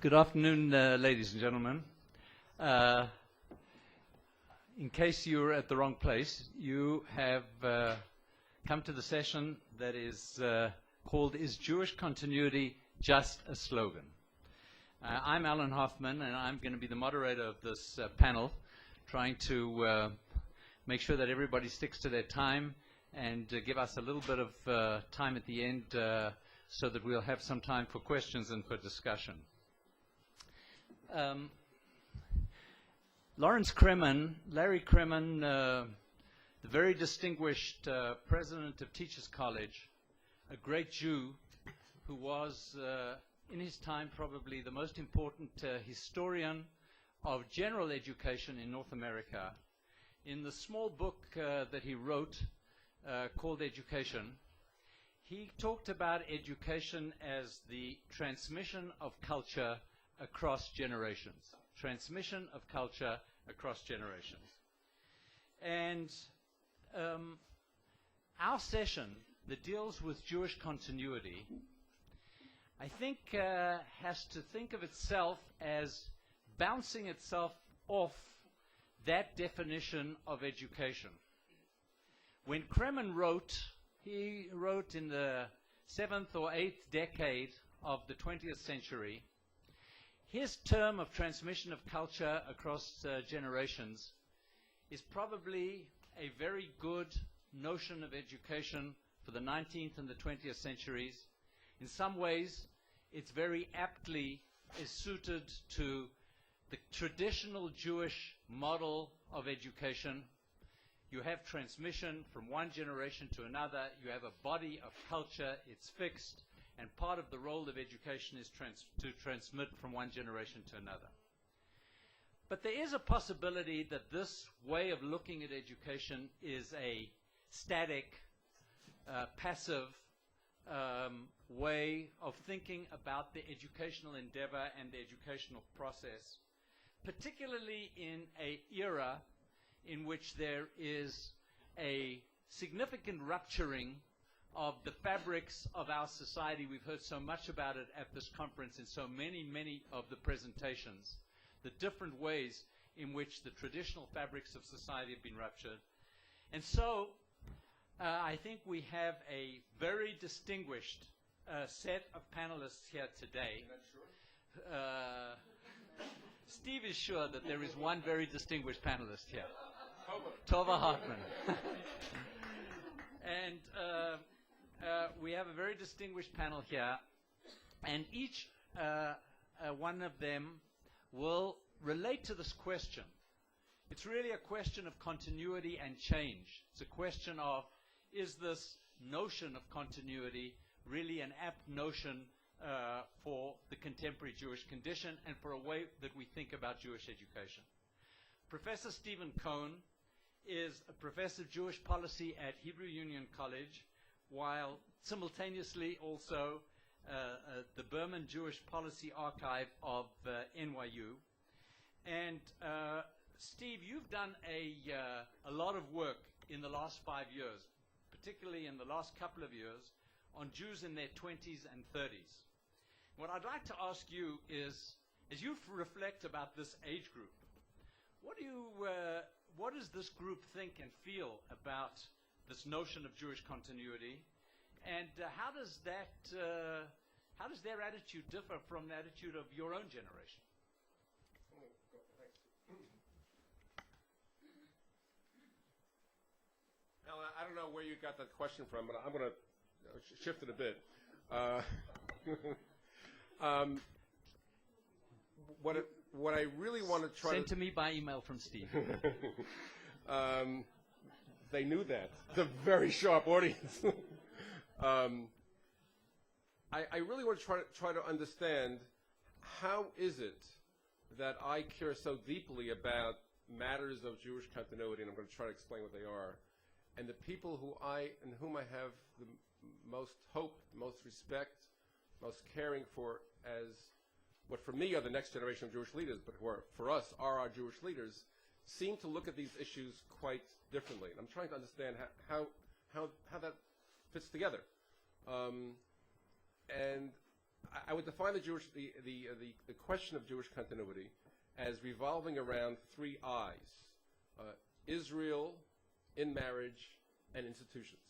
Good afternoon, ladies and gentlemen. In case you're at the wrong place, you have come to the session that is called Is Jewish Continuity Just a Slogan? I'm Alan Hoffman, and I'm going to be the moderator of this panel, trying to make sure that everybody sticks to their time and give us a little bit of time at the end so that we'll have some time for questions and for discussion. Larry Kremen, the very distinguished president of Teachers College, a great Jew who was, in his time, probably the most important historian of general education in North America. In the small book that he wrote called Education, he talked about education as the transmission of culture across generations. Transmission of culture across generations. And our session that deals with Jewish continuity, I think, has to think of itself as bouncing itself off that definition of education. When Kremen wrote, he wrote in the 7th or 8th decade of the 20th century, his term of transmission of culture across generations is probably a very good notion of education for the 19th and the 20th centuries. In some ways, it's very aptly is suited to the traditional Jewish model of education. You have transmission from one generation to another. You have a body of culture. It's fixed. And part of the role of education is to transmit from one generation to another. But there is a possibility that this way of looking at education is a static, passive way of thinking about the educational endeavor and the educational process, particularly in an era in which there is a significant rupturing of the fabrics of our society. We've heard so much about it at this conference in so many of the presentations, the different ways in which the traditional fabrics of society have been ruptured. And so I think we have a very distinguished set of panelists here today. You're not sure? Steve is sure that there is one very distinguished panelist here. Tova Hartman. And we have a very distinguished panel here, and each one of them will relate to this question. It's really a question of continuity and change. It's a question of, is this notion of continuity really an apt notion for the contemporary Jewish condition and for a way that we think about Jewish education? Professor Stephen Cohn is a professor of Jewish policy at Hebrew Union College, while simultaneously also the Berman Jewish Policy Archive of NYU. And Steve, you've done a lot of work in the last 5 years, particularly in the last couple of years, on Jews in their 20s and 30s. What I'd like to ask you is, as you reflect about this age group, what does this group think and feel about this notion of Jewish continuity, and how does their attitude differ from the attitude of your own generation? Alan, I don't know where you got that question from, but I'm going to shift it a bit. What I really want to try Sent to me by email from Steve. They knew that. It's a very sharp audience. I really want to try to understand, how is it that I care so deeply about matters of Jewish continuity, and I'm going to try to explain what they are, and the people in whom I have the most hope, most respect, most caring for, as what for me are the next generation of Jewish leaders, but who are, for us, are our Jewish leaders, seem to look at these issues quite differently. And I'm trying to understand how that fits together. And I would define the question of Jewish continuity as revolving around three I's: Israel, in marriage, and institutions.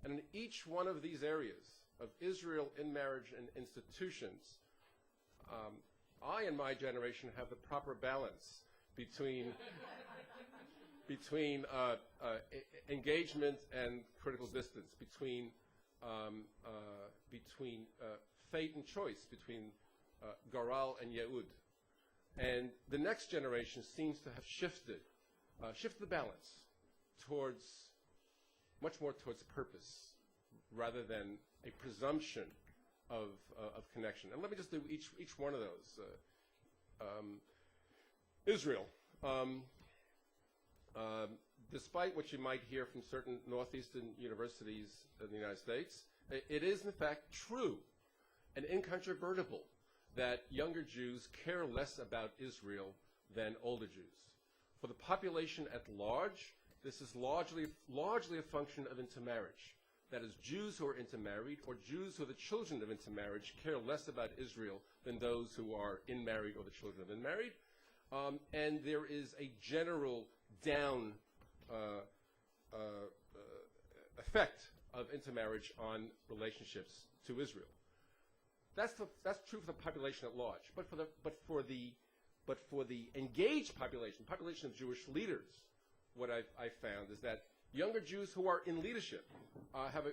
And in each one of these areas of Israel, in marriage, and institutions, I and my generation have the proper balance between engagement and critical distance, between fate and choice, between Garal and Yehud. And the next generation seems to have shifted the balance much more towards purpose, rather than a presumption of connection. And let me just do each one of those. Israel. Despite what you might hear from certain northeastern universities in the United States, it is in fact true and incontrovertible that younger Jews care less about Israel than older Jews. For the population at large, this is largely a function of intermarriage. That is, Jews who are intermarried or Jews who are the children of intermarriage care less about Israel than those who are inmarried or the children of inmarried. And there is a general down effect of intermarriage on relationships to Israel. That's true for the population at large. But for the engaged population of Jewish leaders, what I've found is that younger Jews who are in leadership have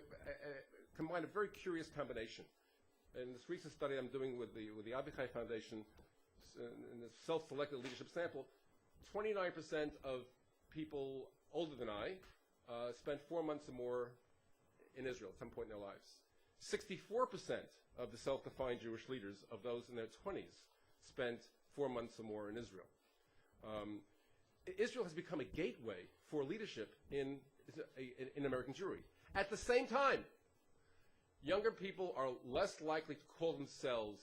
combine a very curious combination. In this recent study I'm doing with the Abichai Foundation, in this self-selected leadership sample, 29% of people older than I spent 4 months or more in Israel at some point in their lives. 64% of the self-defined Jewish leaders, of those in their 20s, spent 4 months or more in Israel. Israel has become a gateway for leadership in American Jewry. At the same time, younger people are less likely to call themselves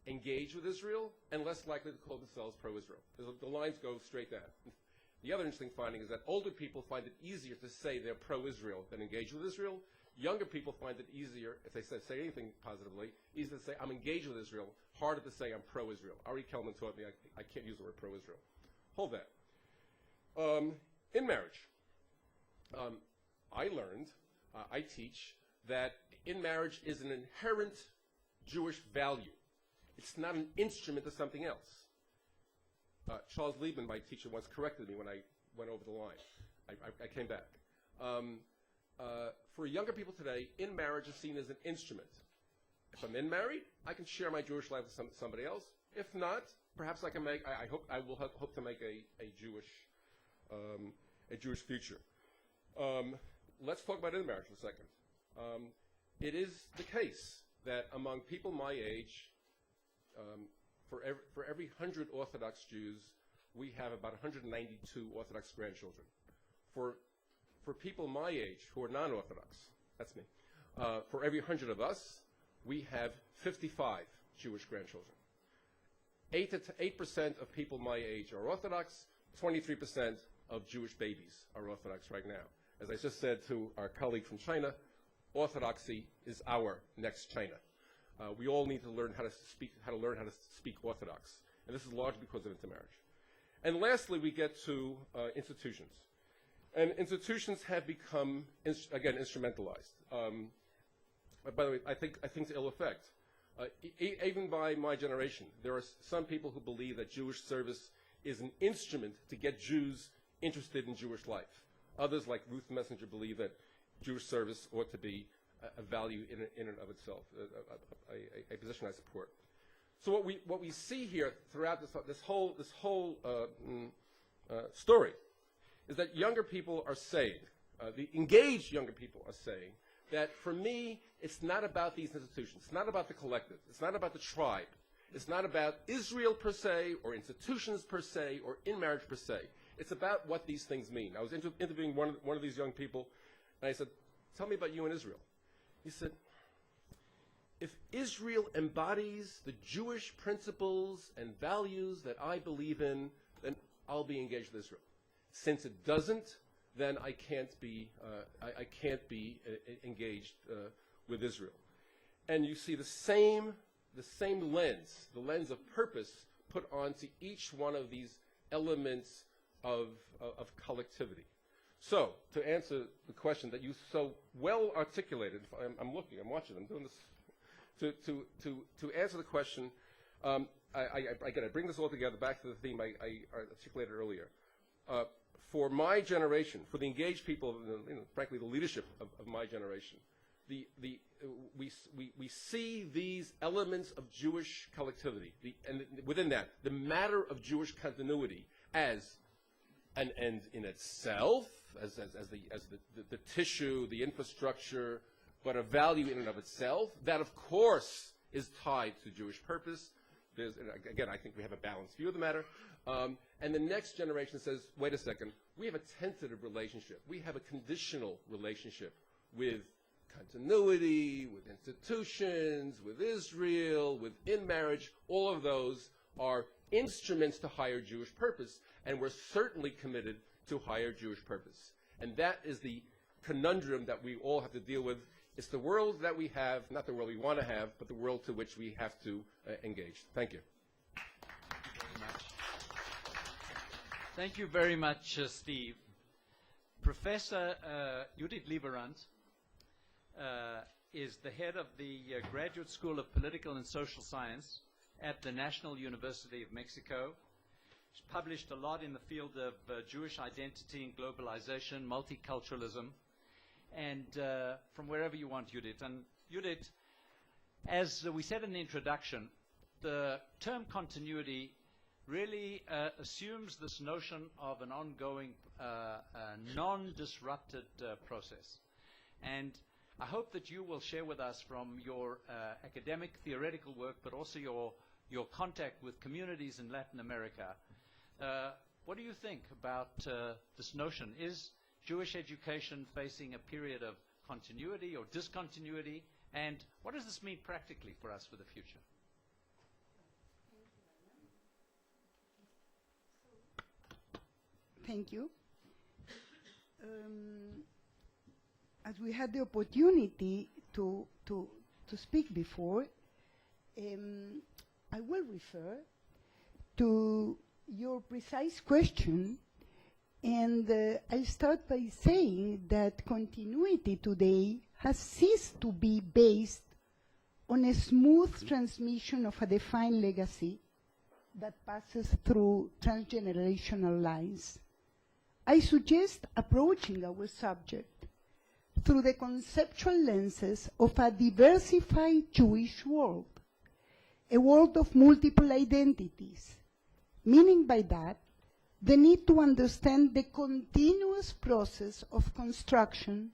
engaged with Israel and less likely to call themselves pro-Israel. The lines go straight down. The other interesting finding is that older people find it easier to say they're pro-Israel than engaged with Israel. Younger people find it easier, if they say anything positively, easier to say I'm engaged with Israel, harder to say I'm pro-Israel. Ari Kelman taught me I can't use the word pro-Israel. Hold that. In marriage, I learned, I teach, that in marriage is an inherent Jewish value. It's not an instrument of something else. Charles Liebman, my teacher, once corrected me when I went over the line. I came back. For younger people today, in marriage is seen as an instrument. If I'm in married, I can share my Jewish life with somebody else. If not, perhaps I can make. I will hope to make a Jewish future. Let's talk about in marriage for a second. It is the case that among people my age, for every 100 Orthodox Jews, we have about 192 Orthodox grandchildren. For people my age who are non-Orthodox, that's me, for every 100 of us, we have 55 Jewish grandchildren. 8% of people my age are Orthodox, 23% of Jewish babies are Orthodox right now. As I just said to our colleague from China, Orthodoxy is our next China. We all need to learn how to speak Orthodox, and this is largely because of intermarriage. And lastly, we get to institutions, and institutions have become again instrumentalized. By the way, I think to ill effect. Even by my generation, there are some people who believe that Jewish service is an instrument to get Jews interested in Jewish life. Others, like Ruth Messenger, believe that Jewish service ought to be a value in and of itself, a position I support. So what we see here throughout this whole story is that younger people are saying, the engaged younger people are saying, that for me, it's not about these institutions. It's not about the collective. It's not about the tribe. It's not about Israel per se, or institutions per se, or in marriage per se. It's about what these things mean. I was interviewing one of these young people, and I said, tell me about you and Israel. He said, if Israel embodies the Jewish principles and values that I believe in, then I'll be engaged with Israel. Since it doesn't, then I can't be engaged with Israel. and you see the same lens, the lens of purpose, put onto each one of these elements of collectivity. So, to answer the question that you so well articulated, I'm watching, I'm doing this, to answer the question, again, I bring this all together back to the theme I articulated earlier. For my generation, for the engaged people, frankly, the leadership of my generation, we see these elements of Jewish collectivity, and within that, the matter of Jewish continuity as an end in itself, as the tissue, the infrastructure, but a value in and of itself. That, of course, is tied to Jewish purpose. Again, I think we have a balanced view of the matter. And the next generation says, wait a second, we have a tentative relationship. We have a conditional relationship with continuity, with institutions, with Israel, within marriage. All of those are instruments to higher Jewish purpose, and we're certainly committed to higher Jewish purpose. And that is the conundrum that we all have to deal with. It's the world that we have, not the world we want to have, but the world to which we have to engage. Thank you. Thank you very much, Steve. Professor Judith Lieberand is the head of the Graduate School of Political and Social Science at the National University of Mexico. She's published a lot in the field of Jewish identity and globalization, multiculturalism, and from wherever you want, Judith. And Judith, as we said in the introduction, the term continuity really assumes this notion of an ongoing, non-disrupted process. And I hope that you will share with us from your academic, theoretical work, but also your contact with communities in Latin America. What do you think about this notion? Is Jewish education facing a period of continuity or discontinuity? And what does this mean practically for us for the future? Thank you. As we had the opportunity to speak before, I will refer to your precise question, and I'll start by saying that continuity today has ceased to be based on a smooth transmission of a defined legacy that passes through transgenerational lines. I suggest approaching our subject through the conceptual lenses of a diversified Jewish world, a world of multiple identities, meaning by that the need to understand the continuous process of construction,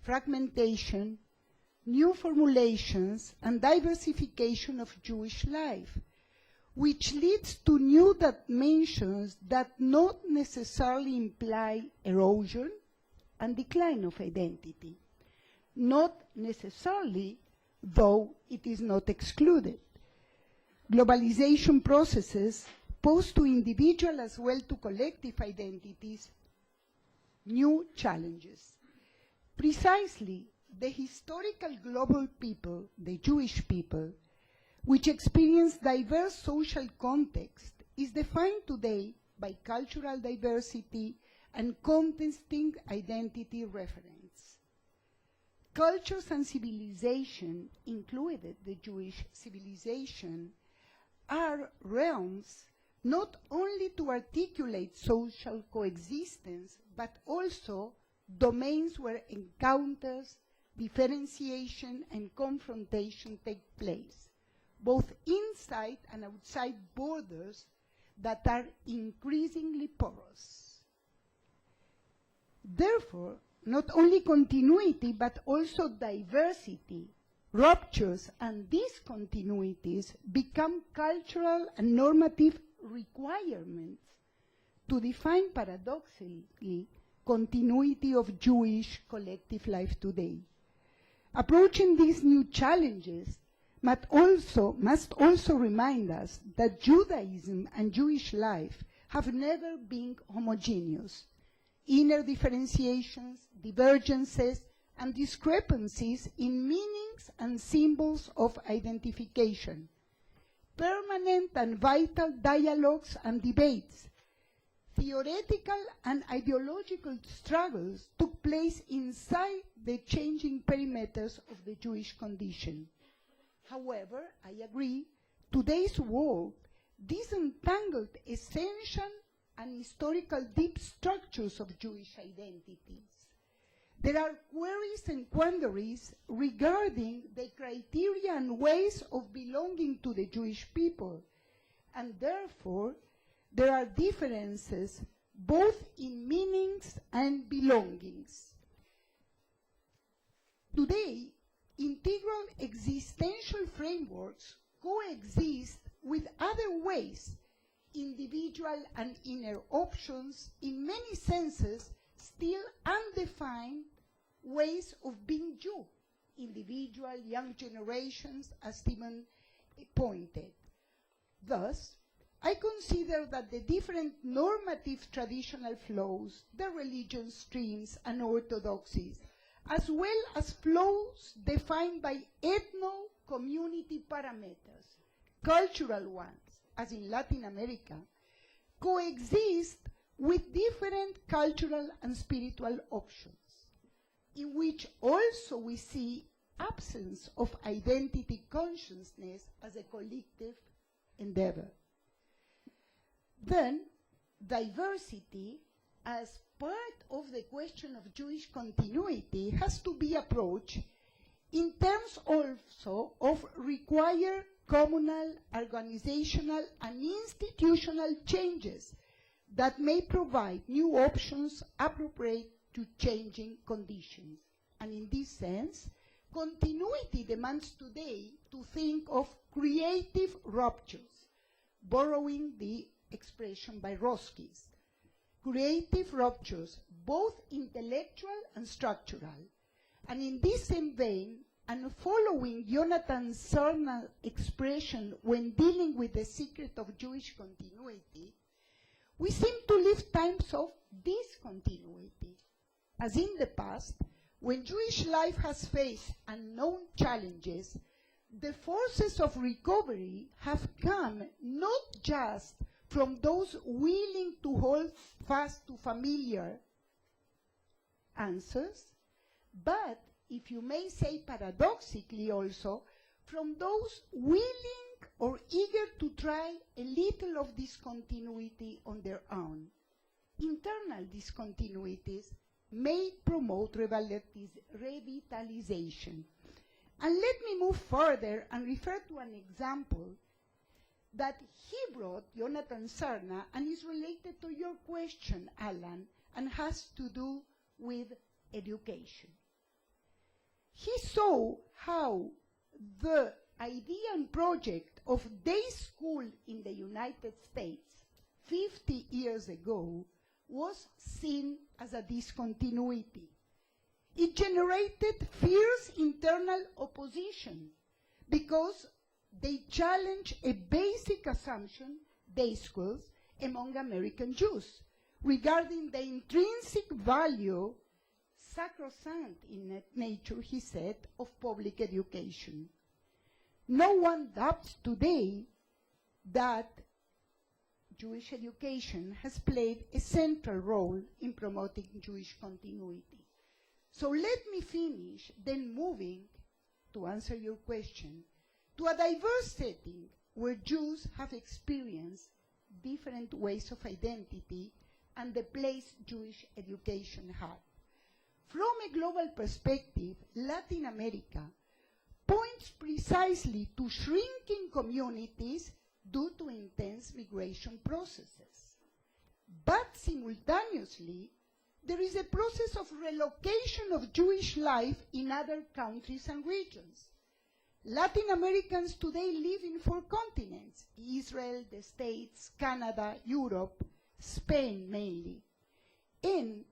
fragmentation, new formulations, and diversification of Jewish life, which leads to new dimensions that not necessarily imply erosion and decline of identity. Not necessarily, though it is not excluded. Globalization processes pose to individual as well to collective identities new challenges. Precisely, the historical global people, the Jewish people, which experience diverse social context, is defined today by cultural diversity and contesting identity reference. Cultures and civilization, included the Jewish civilization, are realms not only to articulate social coexistence, but also domains where encounters, differentiation, and confrontation take place, both inside and outside borders that are increasingly porous. Therefore, not only continuity, but also diversity, ruptures, and discontinuities become cultural and normative requirements to define paradoxically continuity of Jewish collective life today. Approaching these new challenges must also remind us that Judaism and Jewish life have never been homogeneous. Inner differentiations, divergences, and discrepancies in meanings and symbols of identification. Permanent and vital dialogues and debates. Theoretical and ideological struggles took place inside the changing perimeters of the Jewish condition. However, I agree, today's world disentangled essential and historical deep structures of Jewish identities. There are queries and quandaries regarding the criteria and ways of belonging to the Jewish people, and therefore there are differences both in meanings and belongings. Today, integral existential frameworks coexist with other ways, individual and inner options, in many senses still undefined ways of being Jew, individual, young generations, as Stephen pointed. Thus, I consider that the different normative traditional flows, the religion streams and orthodoxies, as well as flows defined by ethno-community parameters, cultural ones, as in Latin America, coexist with different cultural and spiritual options, in which also we see absence of identity consciousness as a collective endeavor. Then, diversity, as part of the question of Jewish continuity, has to be approached in terms also of required communal, organizational, and institutional changes that may provide new options appropriate to changing conditions. And in this sense, continuity demands today to think of creative ruptures, borrowing the expression by Roskis. Creative ruptures, both intellectual and structural. And in this same vein, and following Jonathan Sern's expression when dealing with the secret of Jewish continuity, we seem to live times of discontinuity. As in the past, when Jewish life has faced unknown challenges, the forces of recovery have come not just from those willing to hold fast to familiar answers, but, if you may say paradoxically also, from those willing or eager to try a little of discontinuity on their own. Internal discontinuities may promote revitalization. And let me move further and refer to an example that he brought, Jonathan Serna, and is related to your question, Alan, and has to do with education. He saw how the idea and project of day school in the United States 50 years ago was seen as a discontinuity. It generated fierce internal opposition because they challenged a basic assumption, day schools, among American Jews regarding the intrinsic value, sacrosanct in nature, he said, of public education. No one doubts today that Jewish education has played a central role in promoting Jewish continuity. So let me finish, then moving, to answer your question, to a diverse setting where Jews have experienced different ways of identity and the place Jewish education had. From a global perspective, Latin America points precisely to shrinking communities due to intense migration processes. But simultaneously, there is a process of relocation of Jewish life in other countries and regions. Latin Americans today live in 4 continents: Israel, the States, Canada, Europe, Spain mainly. And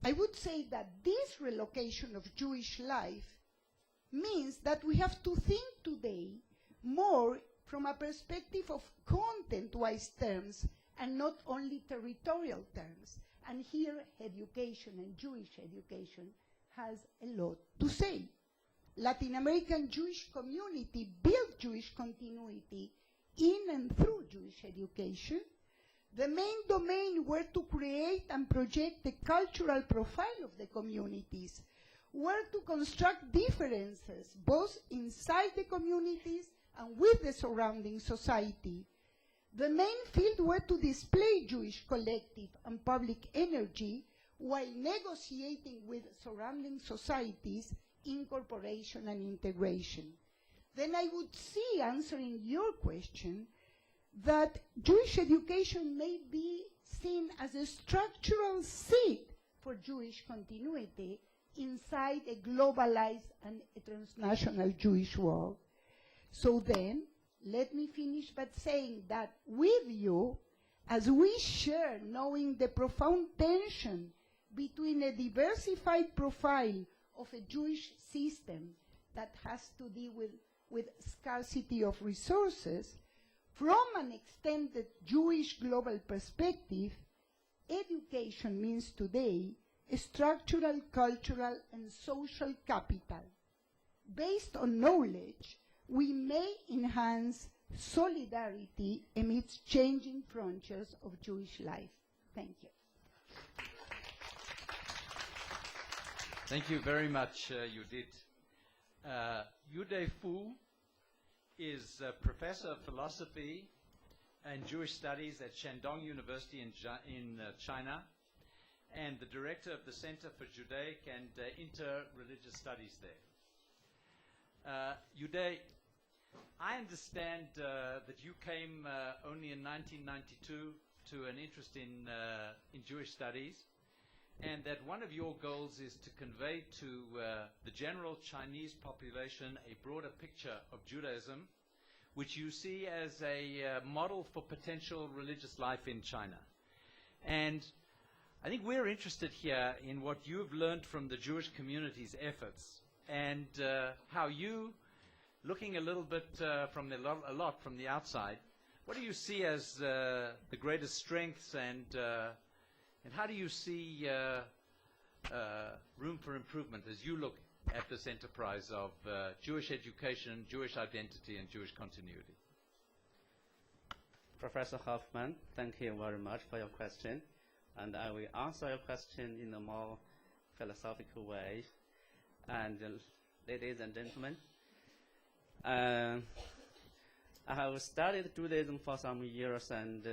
I would say that this relocation of Jewish life means that we have to think today more from a perspective of content-wise terms and not only territorial terms. And here education and Jewish education has a lot to say. Latin American Jewish community built Jewish continuity in and through Jewish education. The main domain were to create and project the cultural profile of the communities, were to construct differences both inside the communities and with the surrounding society. The main field were to display Jewish collective and public energy while negotiating with surrounding societies incorporation and integration. Then I would see, answering your question, that Jewish education may be seen as a structural seed for Jewish continuity inside a globalized and a transnational Jewish world. So then, let me finish by saying that with you, as we share knowing the profound tension between a diversified profile of a Jewish system that has to deal with scarcity of resources, from an extended Jewish global perspective, education means today a structural, cultural, and social capital. Based on knowledge, we may enhance solidarity amidst changing frontiers of Jewish life. Thank you. Thank you very much, Judith. Yude Fu is a professor of philosophy and Jewish studies at Shandong University in China, and the director of the Center for Judaic and Interreligious Studies there. Yude, I understand that you came only in 1992 to an interest in Jewish studies, and that one of your goals is to convey to the general Chinese population a broader picture of Judaism, which you see as a model for potential religious life in China. And I think we're interested here in what you've learned from the Jewish community's efforts, and how you, looking a little bit a lot from the outside, what do you see as the greatest strengths, and how do you see room for improvement as you look at this enterprise of Jewish education, Jewish identity, and Jewish continuity? Professor Hoffman, thank you very much for your question. And I will answer your question in a more philosophical way. And ladies and gentlemen, I have studied Judaism for some years, and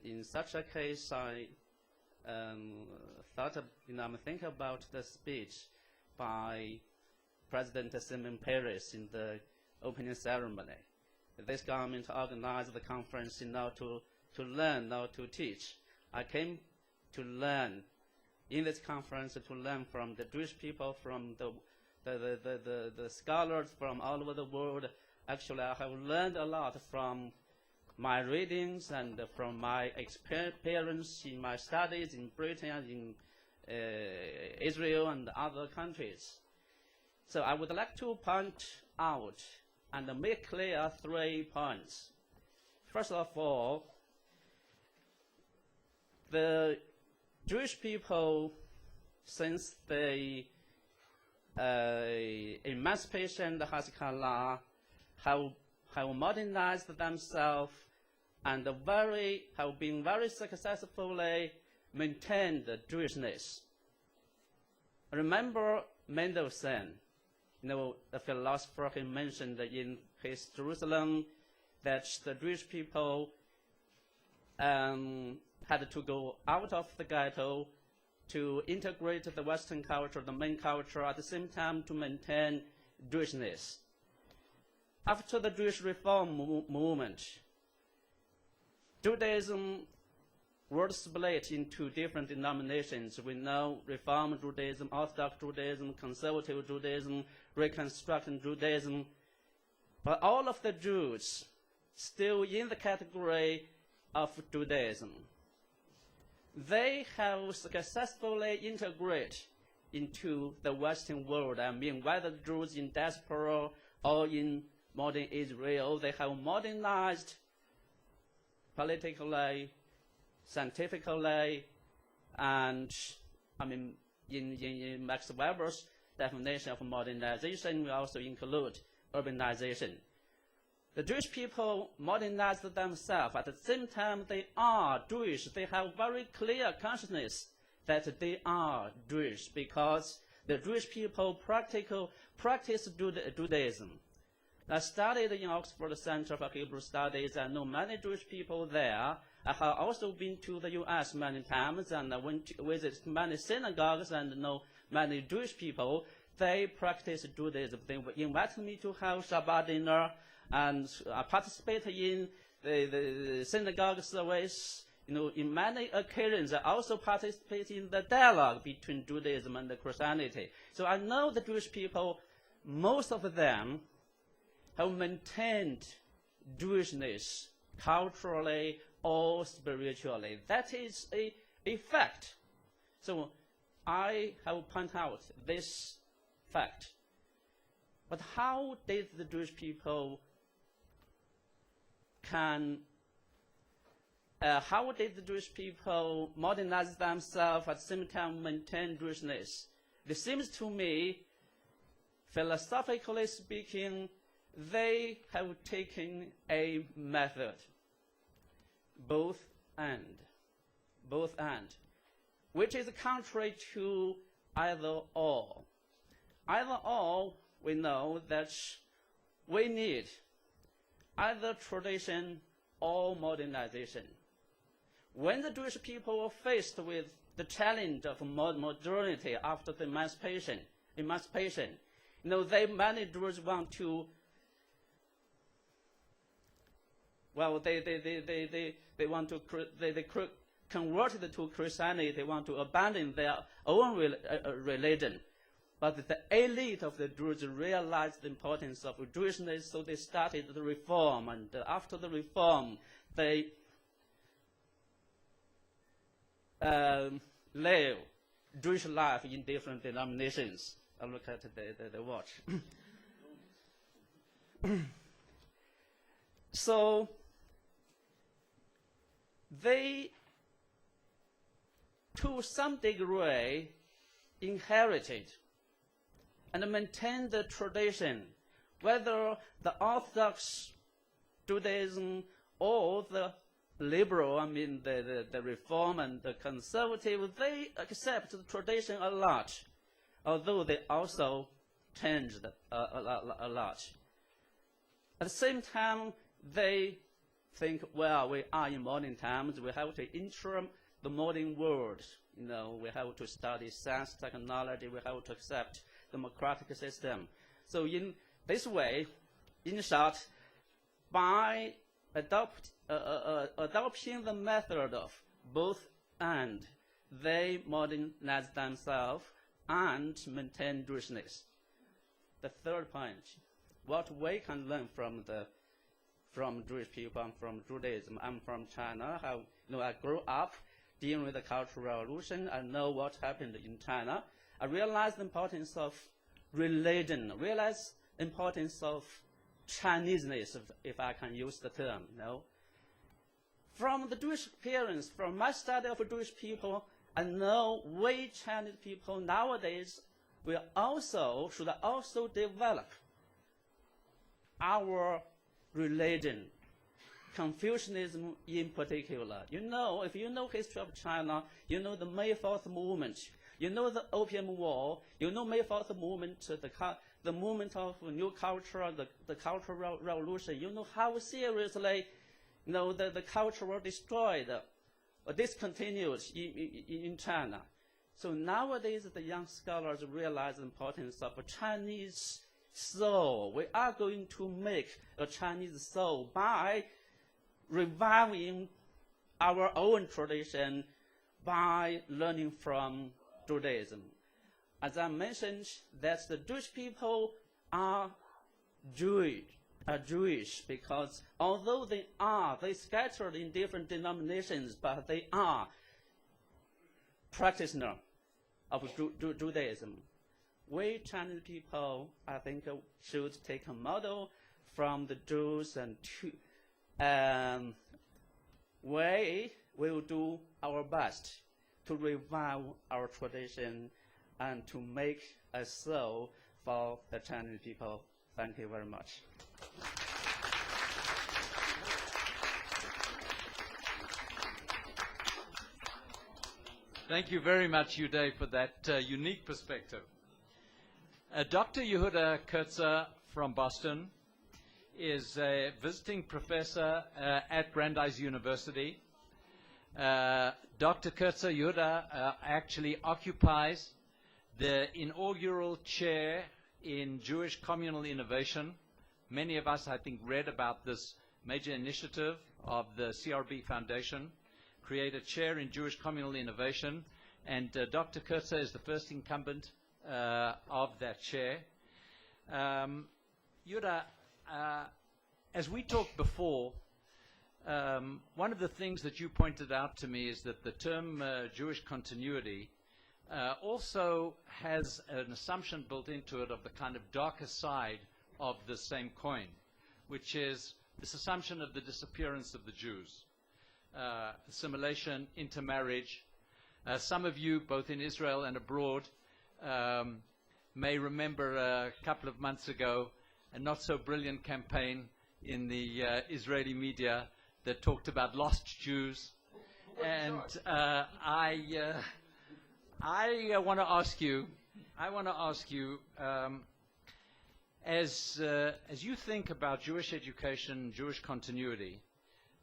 in such a case, I I'm thinking about the speech by President Simon Peres in the opening ceremony. This government organized the conference in order to learn, not to teach. I came to learn in this conference, to learn from the Jewish people, from the scholars from all over the world. Actually, I have learned a lot from my readings and from my experience in my studies in Britain, in Israel, and other countries. So I would like to point out and make clear 3 points. First of all, the Jewish people, since the emancipation, the Haskalah, have modernized themselves and have been very successfully maintained Jewishness. Remember Mendelssohn, the philosopher he mentioned in his Jerusalem, that the Jewish people had to go out of the ghetto to integrate the Western culture, the main culture, at the same time to maintain Jewishness. After the Jewish reform movement, Judaism was split into different denominations. We know Reform Judaism, Orthodox Judaism, Conservative Judaism, Reconstruction Judaism. But all of the Jews still in the category of Judaism. They have successfully integrated into the Western world. I mean, whether Jews in diaspora or in modern Israel, they have modernized politically, scientifically, and in Max Weber's definition of modernization, we also include urbanization. The Jewish people modernized themselves. At the same time, they are Jewish. They have very clear consciousness that they are Jewish because the Jewish people practice Judaism. I studied in Oxford Center for Hebrew Studies. I know many Jewish people there. I have also been to the U.S. many times, and I went to visit many synagogues and know many Jewish people. They practice Judaism. They invited me to have Shabbat dinner and participate in the synagogue service. In many occasions, I also participate in the dialogue between Judaism and Christianity. So I know the Jewish people, most of them have maintained Jewishness culturally or spiritually. That is a fact. So I have pointed out this fact. But how did the Jewish people modernize themselves at the same time maintain Jewishness? It seems to me, philosophically speaking, they have taken a method, both and, which is contrary to either or. Either or, we know that we need either tradition or modernization. When the Jewish people were faced with the challenge of modernity after the emancipation, many Jews want to, they want to convert it to Christianity. They want to abandon their own religion. But the elite of the Jews realized the importance of Jewishness, so they started the reform. And after the reform, they live Jewish life in different denominations. I look at the watch. So they, to some degree, inherited and maintain the tradition, whether the Orthodox Judaism or the liberal, the Reform and the Conservative, they accept the tradition a lot, although they also changed a lot. At the same time, they think, well, we are in modern times, we have to enter the modern world. We have to study science, technology, we have to accept democratic system. So in this way, in short, by adopting the method of both and, they modernize themselves and maintain Jewishness. The third point, what we can learn from Jewish people and from Judaism. I'm from China. I grew up dealing with the Cultural Revolution. I know what happened in China. I realized the importance of religion, realized the importance of Chineseness, if I can use the term. From the Jewish appearance, from my study of Jewish people, I know we Chinese people nowadays should also develop our religion, Confucianism in particular. If you know history of China, you know the May 4th movement, you know the Opium War, you know May 4th movement, the movement of new culture, the Cultural Revolution. You know how seriously the culture was destroyed or discontinued in China. So nowadays the young scholars realize the importance of a Chinese soul. We are going to make a Chinese soul by reviving our own tradition, by learning from Judaism. As I mentioned, that the Jewish people are Jewish because although they scattered in different denominations, but they are practitioners of Judaism. We Chinese people, I think, should take a model from the Jews, and we will do our best to revive our tradition and to make a soul for the Chinese people. Thank you very much. Thank you very much, Uday, for that unique perspective. Dr. Yehuda Kurtzer from Boston is a visiting professor at Brandeis University. Dr. Kurtzer Yehuda actually occupies the inaugural chair in Jewish communal innovation. Many of us, I think, read about this major initiative of the CRB Foundation, create a chair in Jewish communal innovation, and Dr. Kurtzer is the first incumbent of that chair. Yehuda, as we talked before, one of the things that you pointed out to me is that the term Jewish continuity also has an assumption built into it of the kind of darker side of the same coin, which is this assumption of the disappearance of the Jews. Assimilation, intermarriage. Some of you, both in Israel and abroad, may remember a couple of months ago a not-so-brilliant campaign in the Israeli media that talked about lost Jews. And I want to ask you, as you think about Jewish education, Jewish continuity,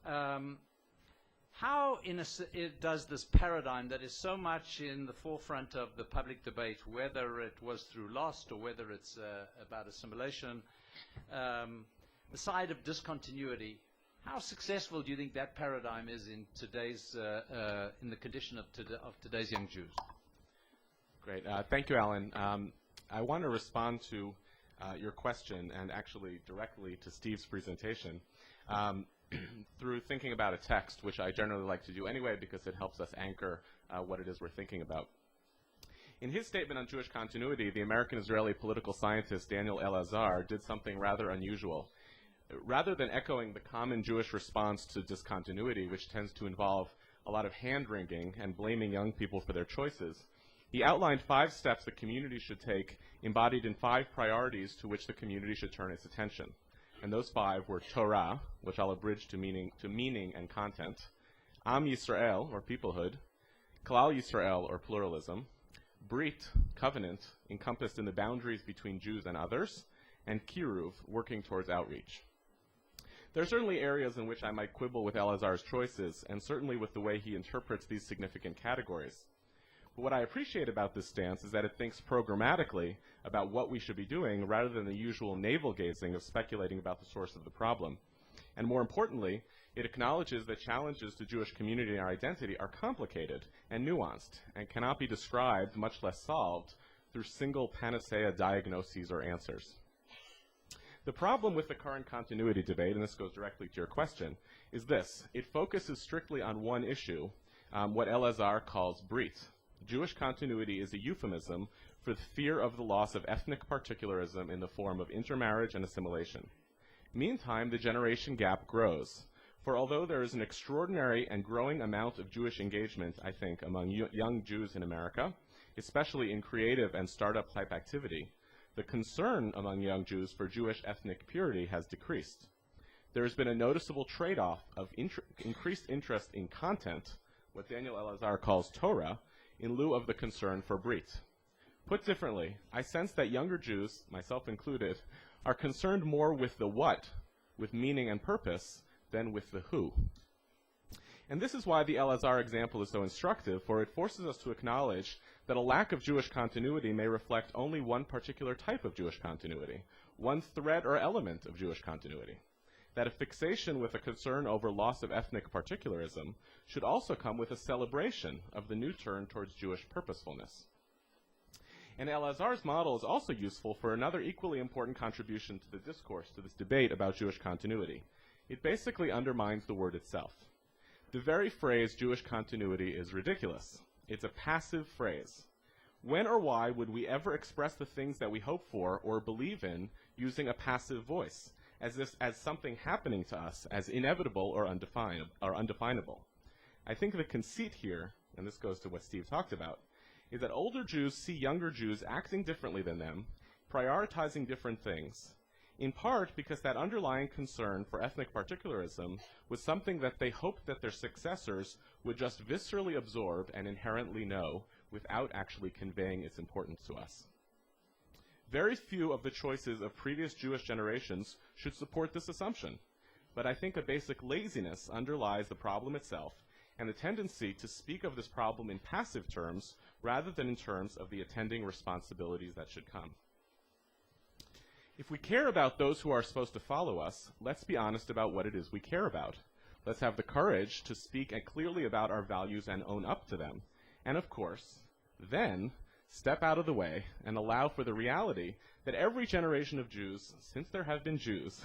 how does this paradigm that is so much in the forefront of the public debate, whether it was through lost or whether it's about assimilation, the side of discontinuity, how successful do you think that paradigm is in today's in the condition of today's young Jews? Great. Thank you, Alan. I want to respond to your question and actually directly to Steve's presentation through thinking about a text, which I generally like to do anyway because it helps us anchor what it is we're thinking about. In his statement on Jewish continuity, the American-Israeli political scientist Daniel Elazar did something rather unusual. Rather than echoing the common Jewish response to discontinuity, which tends to involve a lot of hand-wringing and blaming young people for their choices, he outlined 5 steps the community should take, embodied in 5 priorities to which the community should turn its attention. And those 5 were Torah, which I'll abridge to meaning and content, Am Yisrael, or peoplehood, Klal Yisrael, or pluralism, Brit, covenant, encompassed in the boundaries between Jews and others, and Kiruv, working towards outreach. There are certainly areas in which I might quibble with Elazar's choices, and certainly with the way he interprets these significant categories. But what I appreciate about this stance is that it thinks programmatically about what we should be doing rather than the usual navel-gazing of speculating about the source of the problem. And more importantly, it acknowledges that challenges to Jewish community and identity are complicated and nuanced and cannot be described, much less solved, through single panacea diagnoses or answers. The problem with the current continuity debate, and this goes directly to your question, is this. It focuses strictly on one issue, what Elazar calls Brit. Jewish continuity is a euphemism for the fear of the loss of ethnic particularism in the form of intermarriage and assimilation. Meantime, the generation gap grows. For although there is an extraordinary and growing amount of Jewish engagement, I think, among young Jews in America, especially in creative and startup-type activity, the concern among young Jews for Jewish ethnic purity has decreased. There has been a noticeable trade-off of increased interest in content, what Daniel Elazar calls Torah, in lieu of the concern for Brit. Put differently, I sense that younger Jews, myself included, are concerned more with the what, with meaning and purpose, than with the who. And this is why the Elazar example is so instructive, for it forces us to acknowledge that a lack of Jewish continuity may reflect only one particular type of Jewish continuity, one thread or element of Jewish continuity. That a fixation with a concern over loss of ethnic particularism should also come with a celebration of the new turn towards Jewish purposefulness. And Elazar's model is also useful for another equally important contribution to the discourse, to this debate about Jewish continuity. It basically undermines the word itself. The very phrase Jewish continuity is ridiculous. It's a passive phrase. When or why would we ever express the things that we hope for or believe in using a passive voice, as something happening to us as inevitable or undefinable? I think the conceit here, and this goes to what Steve talked about, is that older Jews see younger Jews acting differently than them, prioritizing different things, in part because that underlying concern for ethnic particularism was something that they hoped that their successors would just viscerally absorb and inherently know without actually conveying its importance to us. Very few of the choices of previous Jewish generations should support this assumption, but I think a basic laziness underlies the problem itself and the tendency to speak of this problem in passive terms rather than in terms of the attending responsibilities that should come. If we care about those who are supposed to follow us, let's be honest about what it is we care about. Let's have the courage to speak clearly about our values and own up to them. And of course, then step out of the way and allow for the reality that every generation of Jews, since there have been Jews,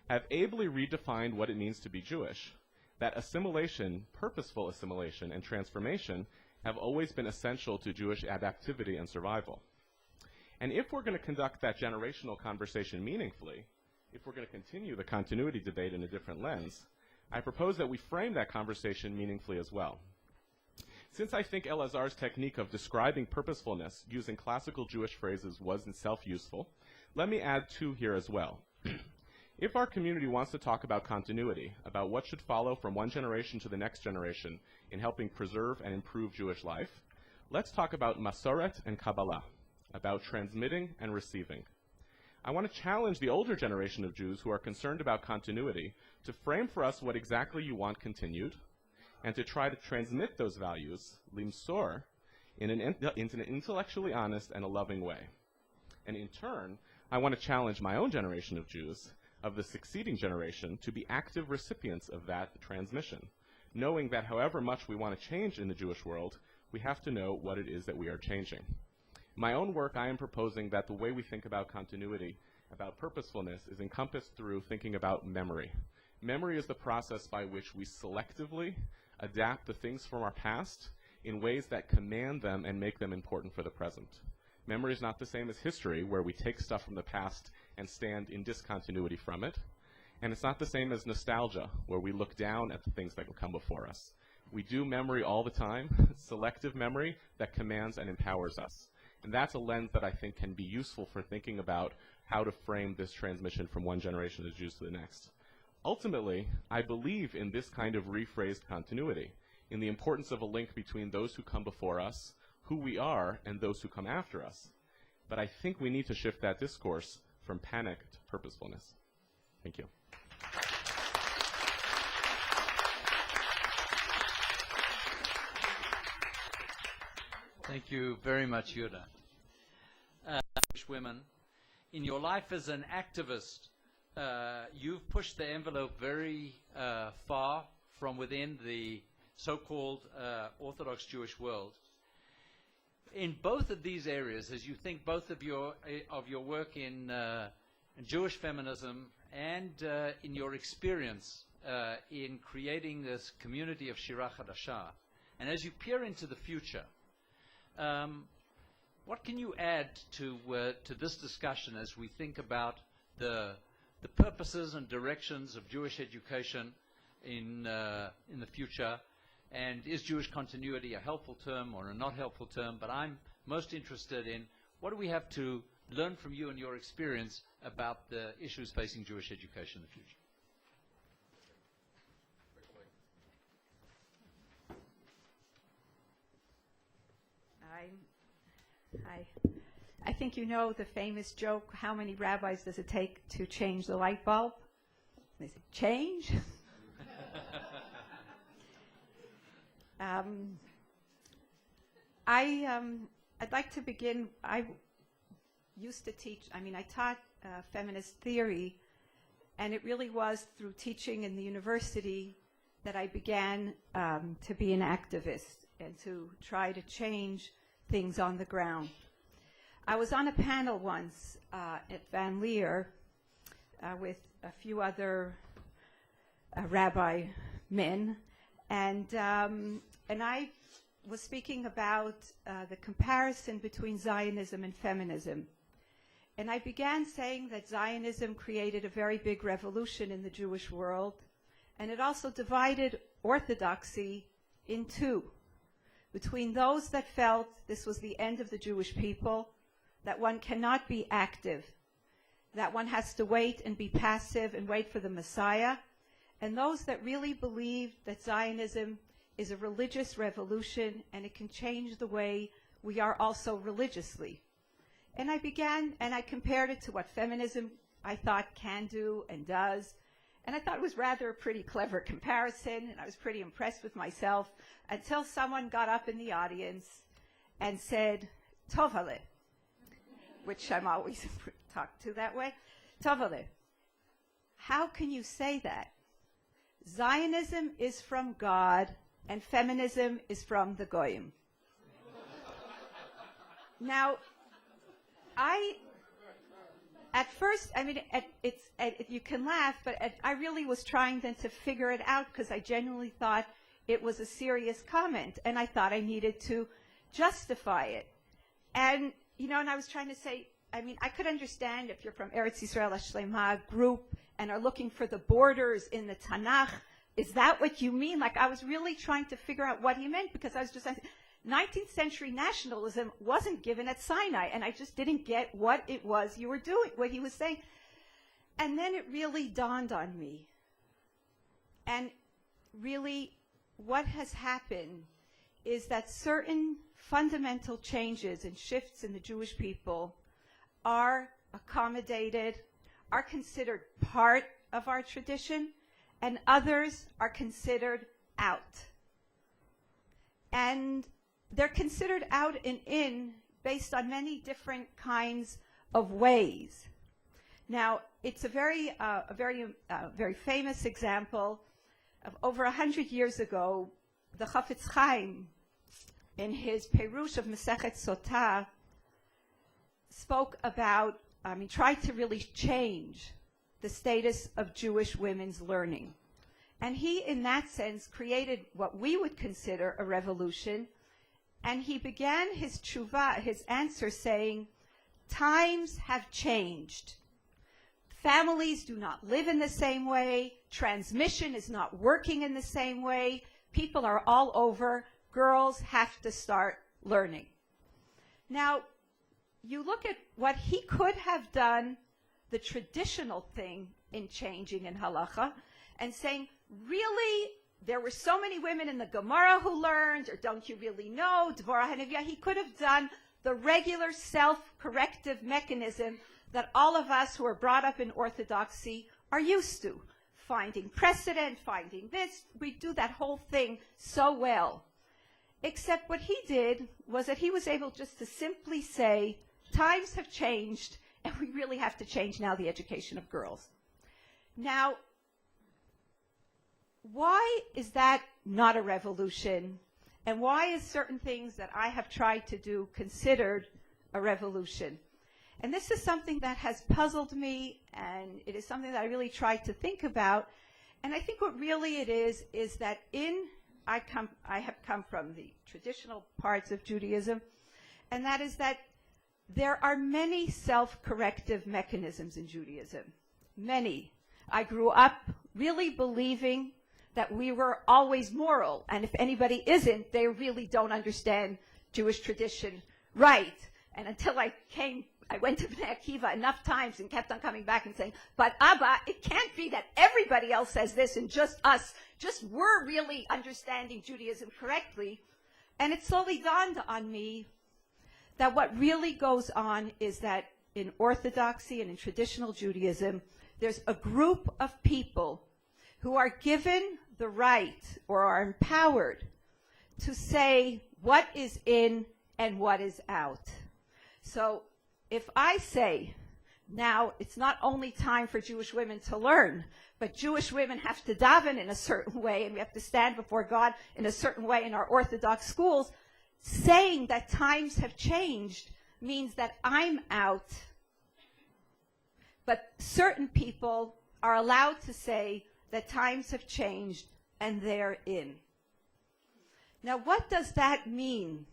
have ably redefined what it means to be Jewish. That assimilation, purposeful assimilation, and transformation have always been essential to Jewish adaptivity and survival. And if we're going to conduct that generational conversation meaningfully, if we're going to continue the continuity debate in a different lens, I propose that we frame that conversation meaningfully as well. Since I think Elazar's technique of describing purposefulness using classical Jewish phrases was itself useful, let me add two here as well. If our community wants to talk about continuity, about what should follow from one generation to the next generation in helping preserve and improve Jewish life, let's talk about Masoret and Kabbalah, about transmitting and receiving. I want to challenge the older generation of Jews who are concerned about continuity to frame for us what exactly you want continued, and to try to transmit those values, limsor, in an intellectually honest and a loving way. And in turn, I want to challenge my own generation of Jews, of the succeeding generation, to be active recipients of that transmission, knowing that however much we want to change in the Jewish world, we have to know what it is that we are changing. In my own work, I am proposing that the way we think about continuity, about purposefulness, is encompassed through thinking about memory. Memory is the process by which we selectively adapt the things from our past in ways that command them and make them important for the present. Memory is not the same as history, where we take stuff from the past and stand in discontinuity from it. And it's not the same as nostalgia, where we look down at the things that come before us. We do memory all the time, selective memory that commands and empowers us. And that's a lens that I think can be useful for thinking about how to frame this transmission from one generation of Jews to the next. Ultimately, I believe in this kind of rephrased continuity, in the importance of a link between those who come before us, who we are, and those who come after us. But I think we need to shift that discourse from panic to purposefulness. Thank you. Thank you very much, Yuda. Women, in your life as an activist, you've pushed the envelope very far from within the so-called Orthodox Jewish world. In both of these areas, as you think both of your work in Jewish feminism and in your experience in creating this community of Shira Chadasha, and as you peer into the future, what can you add to this discussion as we think about the purposes and directions of Jewish education in the future? And is Jewish continuity a helpful term or a not helpful term? But I'm most interested in what do we have to learn from you and your experience about the issues facing Jewish education in the future? I think you know the famous joke, how many rabbis does it take to change the light bulb? They say, change? I'd like to begin. I used to teach, I taught feminist theory, and it really was through teaching in the university that I began to be an activist and to try to change things on the ground. I was on a panel once at Van Leer with a few other rabbi men, and I was speaking about the comparison between Zionism and feminism. And I began saying that Zionism created a very big revolution in the Jewish world, and it also divided orthodoxy in two. between those that felt this was the end of the Jewish people, that one cannot be active, that one has to wait and be passive and wait for the Messiah, and those that really believed that Zionism is a religious revolution and it can change the way we are also religiously. And I compared it to what feminism I thought can do and does. And I thought it was rather a pretty clever comparison, and I was pretty impressed with myself until someone got up in the audience and said, Tovale, which I'm always talked to that way. Tovale, how can you say that? Zionism is from God and feminism is from the Goyim. Now, at first, I mean, you can laugh, but I really was trying then to figure it out because I genuinely thought it was a serious comment, and I thought I needed to justify it. And, you know, and I was trying to say, I mean, I could understand if you're from Eretz Yisrael HaShlema group and are looking for the borders in the Tanakh. Is that what you mean? Like, I was really trying to figure out what he meant because I was just saying, 19th century nationalism wasn't given at Sinai, and I just didn't get what it was you were doing, what he was saying. And then it really dawned on me. And really, what has happened is that certain fundamental changes and shifts in the Jewish people are accommodated, are considered part of our tradition, and others are considered out. And they're considered out and in based on many different kinds of ways. Now, it's a very famous example of over 100 years ago, the Chafetz Chaim, in his Perush of Masechet Sotah, spoke about, tried to really change the status of Jewish women's learning. And he, in that sense, created what we would consider a revolution. And he began his tshuva, his answer, saying, times have changed. Families do not live in the same way. Transmission is not working in the same way. People are all over. Girls have to start learning. Now, you look at what he could have done, the traditional thing in changing in halacha, and saying, really, there were so many women in the Gemara who learned, or don't you really know, Dvorah HaNeviah. He could have done the regular self-corrective mechanism that all of us who are brought up in orthodoxy are used to. Finding precedent, finding this, we do that whole thing so well. Except what he did was that he was able just to simply say, times have changed, and we really have to change now the education of girls. Now, why is that not a revolution? And why is certain things that I have tried to do considered a revolution? And this is something that has puzzled me, and it is something that I really tried to think about. And I think what really it is that I have come from the traditional parts of Judaism, and that is that there are many self-corrective mechanisms in Judaism. Many. I grew up really believing that we were always moral, and if anybody isn't, they really don't understand Jewish tradition right. And until I went to Bnei Akiva enough times and kept on coming back and saying, but Abba, it can't be that everybody else says this and just us, just we're really understanding Judaism correctly. And it slowly dawned on me that what really goes on is that in Orthodoxy and in traditional Judaism, there's a group of people who are given the right or are empowered to say what is in and what is out. So if I say, now it's not only time for Jewish women to learn, but Jewish women have to daven in a certain way, and we have to stand before God in a certain way in our Orthodox schools, saying that times have changed means that I'm out, but certain people are allowed to say that times have changed and they're in. Now, what does that mean?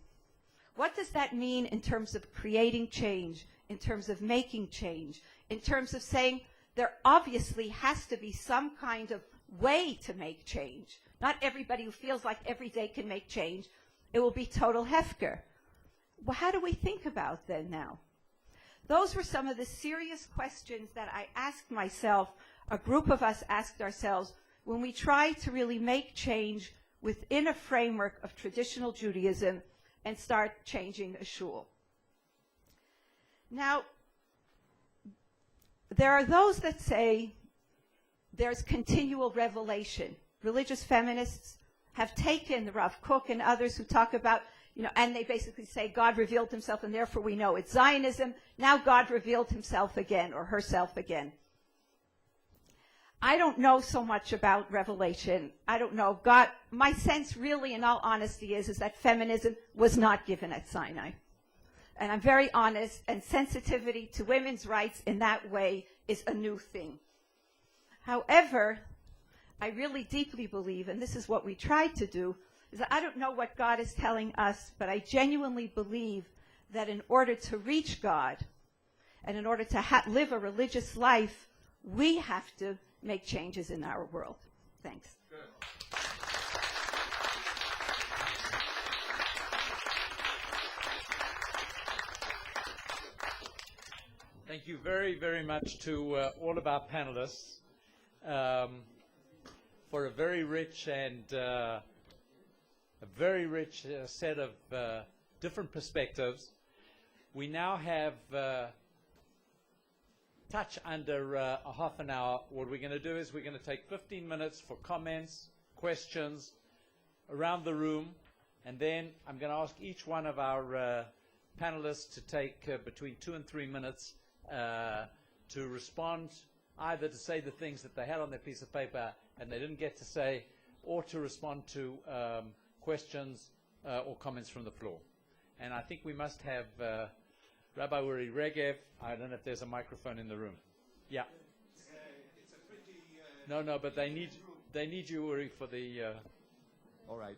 What does that mean in terms of creating change, in terms of making change, in terms of saying there obviously has to be some kind of way to make change? Not everybody who feels like every day can make change. it will be total hefker. Well, how do we think about then now? Those were some of the serious questions that I asked myself, a group of us asked ourselves, when we tried to really make change within a framework of traditional Judaism and start changing a shul. Now, there are those that say there's continual revelation. Religious feminists have taken the Rav Kook and others who talk about, and they basically say God revealed himself and therefore we know it's Zionism. Now God revealed himself again or herself again. I don't know so much about revelation. I don't know. God, my sense really, in all honesty, is that feminism was not given at Sinai. And I'm very honest, and sensitivity to women's rights in that way is a new thing. However, I really deeply believe, and this is what we tried to do, is that I don't know what God is telling us, but I genuinely believe that in order to reach God, and in order to live a religious life, we have to make changes in our world. Thanks. Good. Thank you very, very much to all of our panelists for a very rich and set of different perspectives. We now have touch under a half an hour. What we're going to do is we're going to take 15 minutes for comments, questions around the room, and then I'm going to ask each one of our panelists to take between 2 and 3 minutes to respond, either to say the things that they had on their piece of paper and they didn't get to say, or to respond to questions or comments from the floor. And I think we must have Rabbi Uri Regev. I don't know if there's a microphone in the room. Yeah. It's a pretty... No, but they need you, Uri, for the... All right.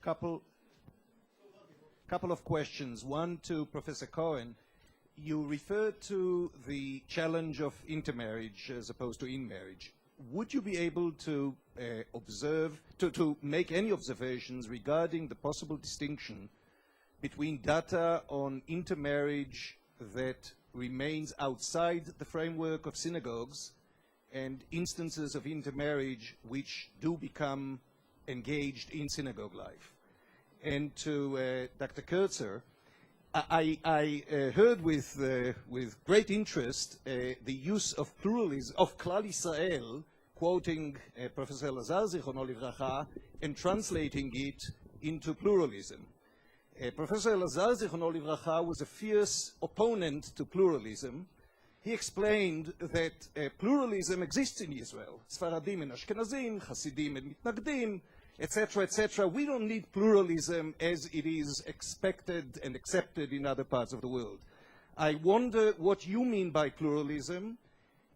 Couple of questions. One to Professor Cohen. You referred to the challenge of intermarriage as opposed to in-marriage. Would you be able to to make any observations regarding the possible distinction between data on intermarriage that remains outside the framework of synagogues and instances of intermarriage which do become engaged in synagogue life? And to Dr. Kurtzer, I heard with great interest the use of pluralism, of Klal Yisrael, quoting Professor Elazar Zichrono Livracha and translating it into pluralism. Professor Elazar Zichrono Livracha was a fierce opponent to pluralism. He explained that pluralism exists in Israel. Sfaradim and Ashkenazim, Hasidim and Mitnagdim, etc., etc. We don't need pluralism as it is expected and accepted in other parts of the world. I wonder what you mean by pluralism,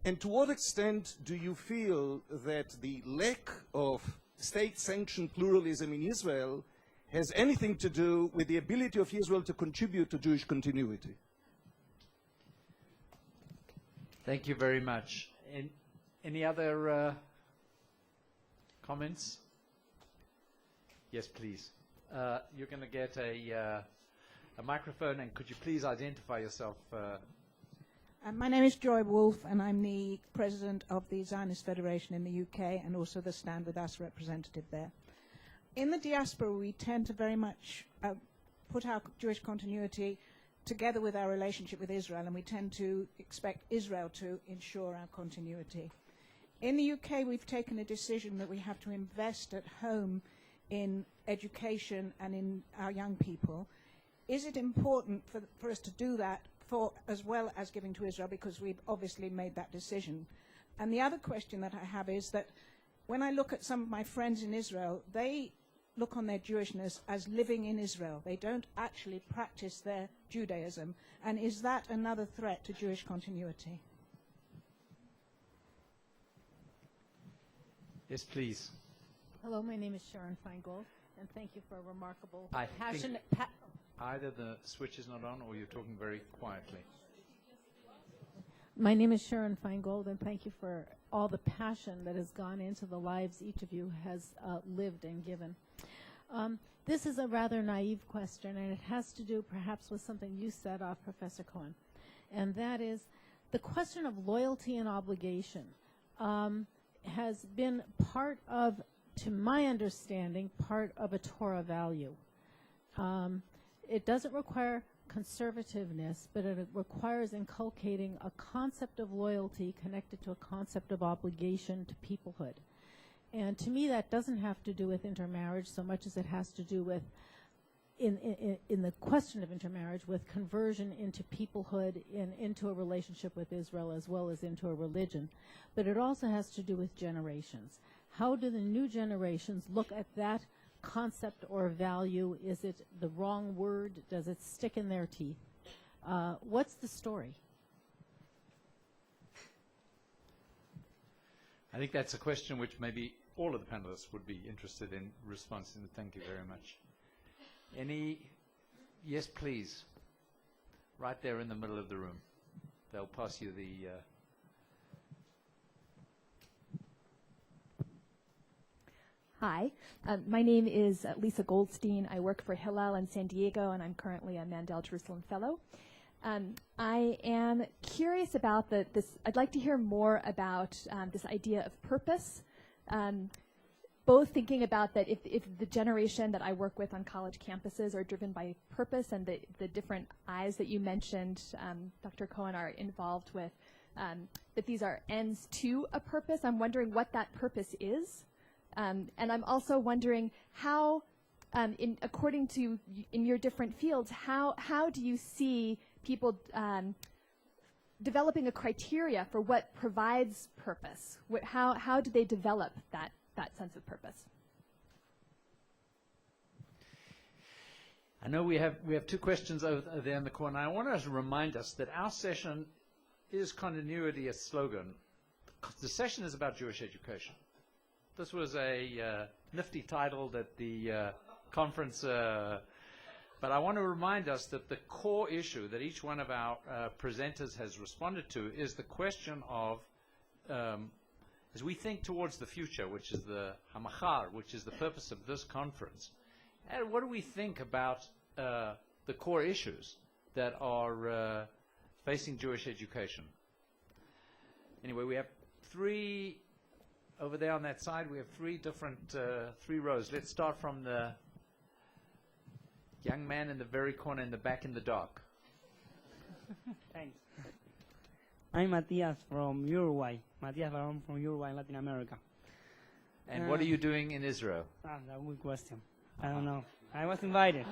and to what extent do you feel that the lack of state-sanctioned pluralism in Israel has anything to do with the ability of Israel to contribute to Jewish continuity? Thank you very much. Any other comments? Yes, please. You're going to get a microphone, and could you please identify yourself? My name is Joy Wolf, and I'm the president of the Zionist Federation in the UK and also the Stand With Us representative there. In the diaspora, we tend to very much put our Jewish continuity together with our relationship with Israel, and we tend to expect Israel to ensure our continuity. In the UK, we've taken a decision that we have to invest at home in education and in our young people. Is it important for us to do that as well as giving to Israel, because we've obviously made that decision? And the other question that I have is that when I look at some of my friends in Israel, they look on their Jewishness as living in Israel. They don't actually practice their Judaism. And is that another threat to Jewish continuity? Yes, please. Hello, my name is Sharon Feingold, and thank you for a remarkable, I passionate... Either the switch is not on or you're talking very quietly. My name is Sharon Feingold, and thank you for all the passion that has gone into the lives each of you has lived and given. This is a rather naive question, and it has to do perhaps with something you said, Professor Cohen, and that is the question of loyalty and obligation has been part of, to my understanding, part of a Torah value. It doesn't require conservativeness, but it requires inculcating a concept of loyalty connected to a concept of obligation to peoplehood. And to me, that doesn't have to do with intermarriage so much as it has to do with, in the question of intermarriage, with conversion into peoplehood, into a relationship with Israel as well as into a religion. But it also has to do with generations. How do the new generations look at that concept or value? Is it the wrong word? Does it stick in their teeth? What's the story? I think that's a question which maybe all of the panelists would be interested in responding to. Thank you very much. Any? Yes, please. Right there in the middle of the room. They'll pass you the... Hi, my name is Lisa Goldstein. I work for Hillel in San Diego, and I'm currently a Mandel Jerusalem Fellow. I am curious about this. I'd like to hear more about this idea of purpose, both thinking about that if the generation that I work with on college campuses are driven by purpose, and the different I's that you mentioned, Dr. Cohen, are involved with, that these are ends to a purpose. I'm wondering what that purpose is. And I'm also wondering how, according to in your different fields, how do you see people developing a criteria for what provides purpose? How do they develop that sense of purpose? I know we have two questions over there in the corner. I want to remind us that our session is continuity a slogan. The session is about Jewish education. This was a nifty title that the conference, but I want to remind us that the core issue that each one of our presenters has responded to is the question of, as we think towards the future, which is the Hamachar, which is the purpose of this conference, what do we think about the core issues that are facing Jewish education? Anyway, we have three... Over there on that side, we have three rows. Let's start from the young man in the very corner in the back in the dark. Thanks. I'm Matias from Uruguay. Matias Barón from Uruguay, Latin America. And what are you doing in Israel? That's a good question. I don't know. I was invited.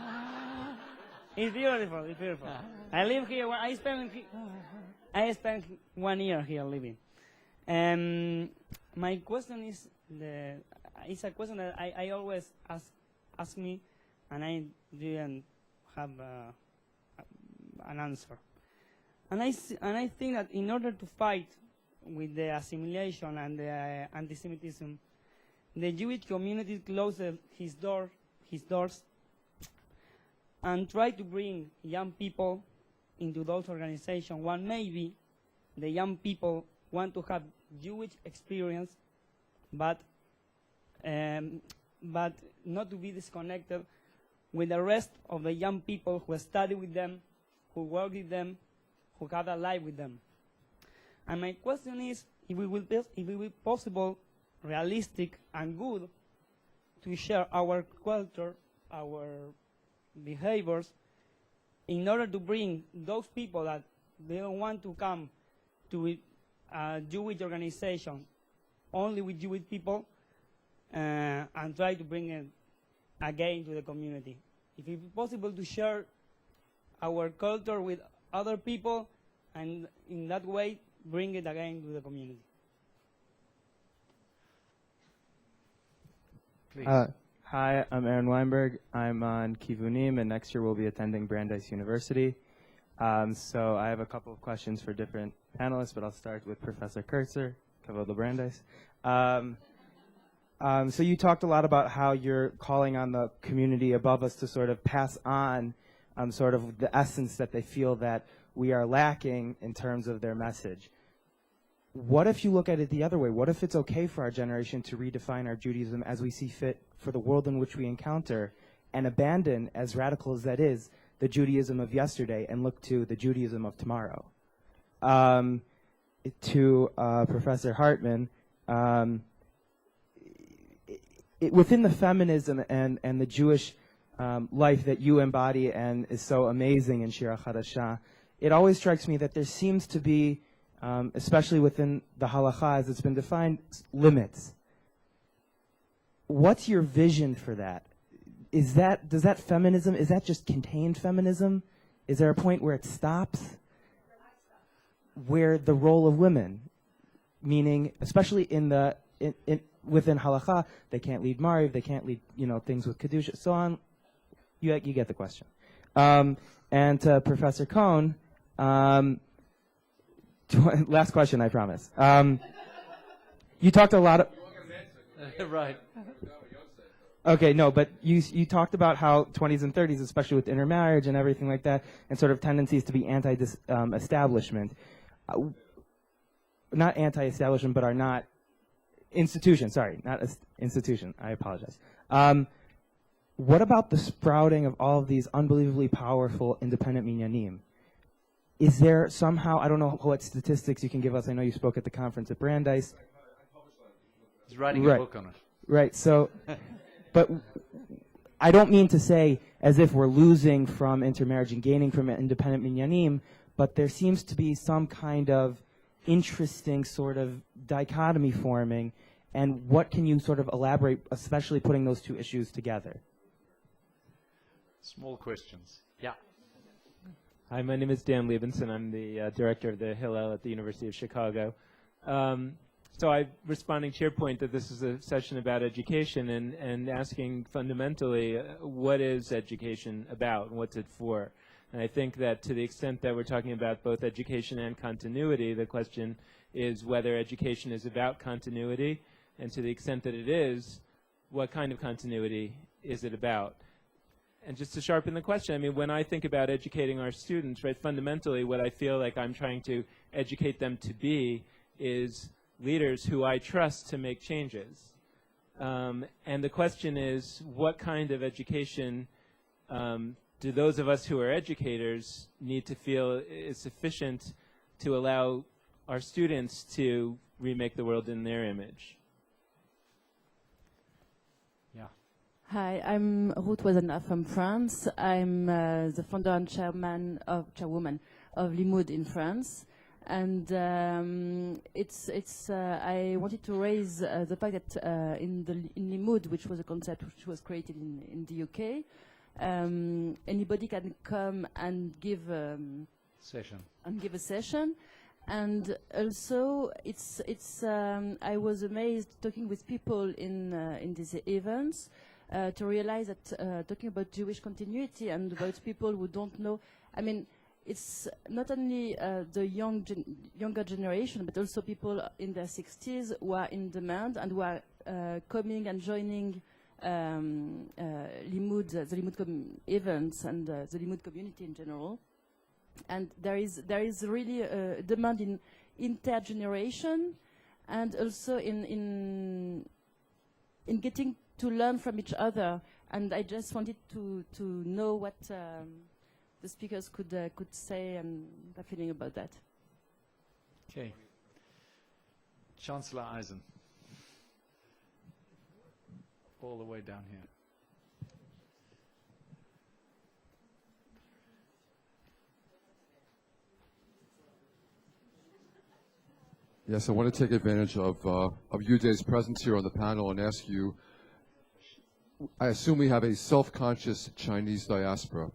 It's beautiful. It's beautiful. I live here. I spent 1 year here living. My question is it's a question that I always ask me, and I didn't have an answer. And I think that in order to fight with the assimilation and the anti-Semitism, the Jewish community closed his doors and tried to bring young people into those organizations. One, maybe the young people want to have Jewish experience, but not to be disconnected with the rest of the young people who study with them, who work with them, who have a life with them. And my question is, if it will be possible, realistic, and good to share our culture, our behaviors, in order to bring those people that they don't want to come to a Jewish organization only with Jewish people, and try to bring it again to the community. If it's possible to share our culture with other people, and in that way bring it again to the community. Please. Hi, I'm Aaron Weinberg. I'm on Kivunim, and next year we'll be attending Brandeis University. So I have a couple of questions for different panelists, but I'll start with Professor Kurtzer, Kavod Brandeis. So you talked a lot about how you're calling on the community above us to sort of pass on sort of the essence that they feel that we are lacking in terms of their message. what if you look at it the other way? What if it's okay for our generation to redefine our Judaism as we see fit for the world in which we encounter and abandon, as radical as that is, the Judaism of yesterday and look to the Judaism of tomorrow? To Professor Hartman, within the feminism and the Jewish life that you embody and is so amazing in Shira Chadashah, it always strikes me that there seems to be, especially within the halakha as it's been defined, limits. What's your vision for that? Does that feminism, is that just contained feminism? Is there a point where it stops? Where the role of women, meaning, especially within halakha, they can't lead mariv, they can't lead, things with kedusha, so on. You get the question. And to Professor Cohn, last question, I promise. You talked a lot of... Right. Okay, no, but you talked about how 20s and 30s, especially with intermarriage and everything like that, and sort of tendencies to be anti-establishment. Not anti-establishment, but are not institution. Sorry, not institution. I apologize. What about the sprouting of all of these unbelievably powerful independent minyanim? Is there somehow, I don't know what statistics you can give us. I know you spoke at the conference at Brandeis. He's writing a book on it. Right, so, but I don't mean to say as if we're losing from intermarriage and gaining from independent minyanim, but there seems to be some kind of interesting sort of dichotomy forming, and what can you sort of elaborate, especially putting those two issues together? Small questions. Yeah. Hi, my name is Dan Liebenson. I'm the director of the Hillel at the University of Chicago. So I'm responding to your point that this is a session about education and asking fundamentally what is education about and what's it for? And I think that to the extent that we're talking about both education and continuity, the question is whether education is about continuity, and to the extent that it is, what kind of continuity is it about? And just to sharpen the question, I mean, when I think about educating our students, right, fundamentally what I feel like I'm trying to educate them to be is leaders who I trust to make changes. And the question is, what kind of education do those of us who are educators need to feel is sufficient to allow our students to remake the world in their image? Yeah. Hi, I'm Ruth Wazana from France. I'm the founder and chairwoman of Limoud in France. And I wanted to raise the fact that in Limoud, which was a concept which was created in the UK, anybody can come and give a session, and also I was amazed talking with people in these events to realize that talking about Jewish continuity and about people who don't know, I mean, it's not only the younger generation, but also people in their 60s who are in demand and who are coming and joining Limoud, the Limoud events and the Limoud community in general. And there is really a demand in intergeneration, and also in getting to learn from each other. And I just wanted to know what the speakers could say and their feeling about that. Okay. Chancellor Eisen. All the way down here. Yes, I want to take advantage of Uday's presence here on the panel and ask you, I assume we have a self-conscious Chinese diaspora.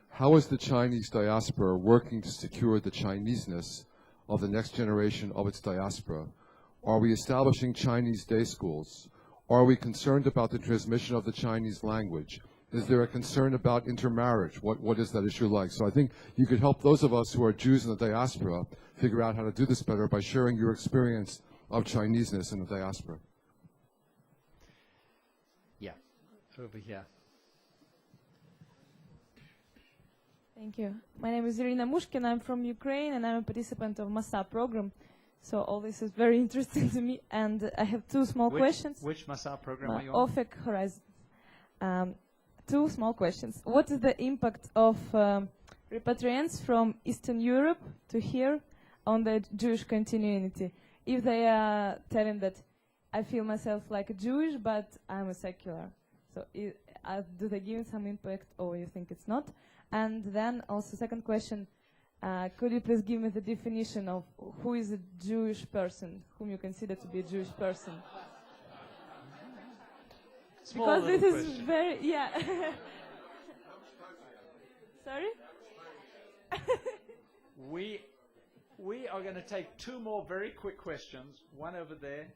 How is the Chinese diaspora working to secure the Chineseness of the next generation of its diaspora? Are we establishing Chinese day schools? Are we concerned about the transmission of the Chinese language? Is there a concern about intermarriage? What is that issue like? So I think you could help those of us who are Jews in the diaspora figure out how to do this better by sharing your experience of Chineseness in the diaspora. Yeah, over here. Thank you. My name is Irina Mushkin. I'm from Ukraine, and I'm a participant of MASA program. So all this is very interesting to me, and I have two small questions. Which Masar program are you on? OFEC Horizon. Two small questions. What is the impact of repatriants from Eastern Europe to here on the Jewish continuity? If they are telling that I feel myself like a Jewish, but I'm a secular. So do they give some impact, or you think it's not? And then also second question, could you please give me the definition of who is a Jewish person, whom you consider to be a Jewish person? Because this is very, yeah. Sorry? We are going to take two more very quick questions, one over there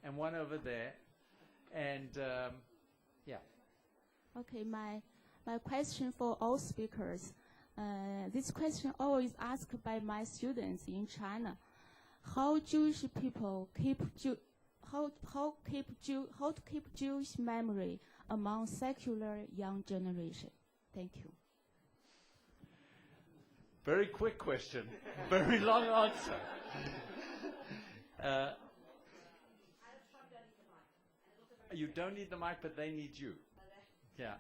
and one over there. And, yeah. Okay, my question for all speakers. This question always asked by my students in China. How Jewish people how to keep Jewish memory among secular young generation? Thank you. Very quick question. Very long answer. You don't need the mic, but they need you. Yeah.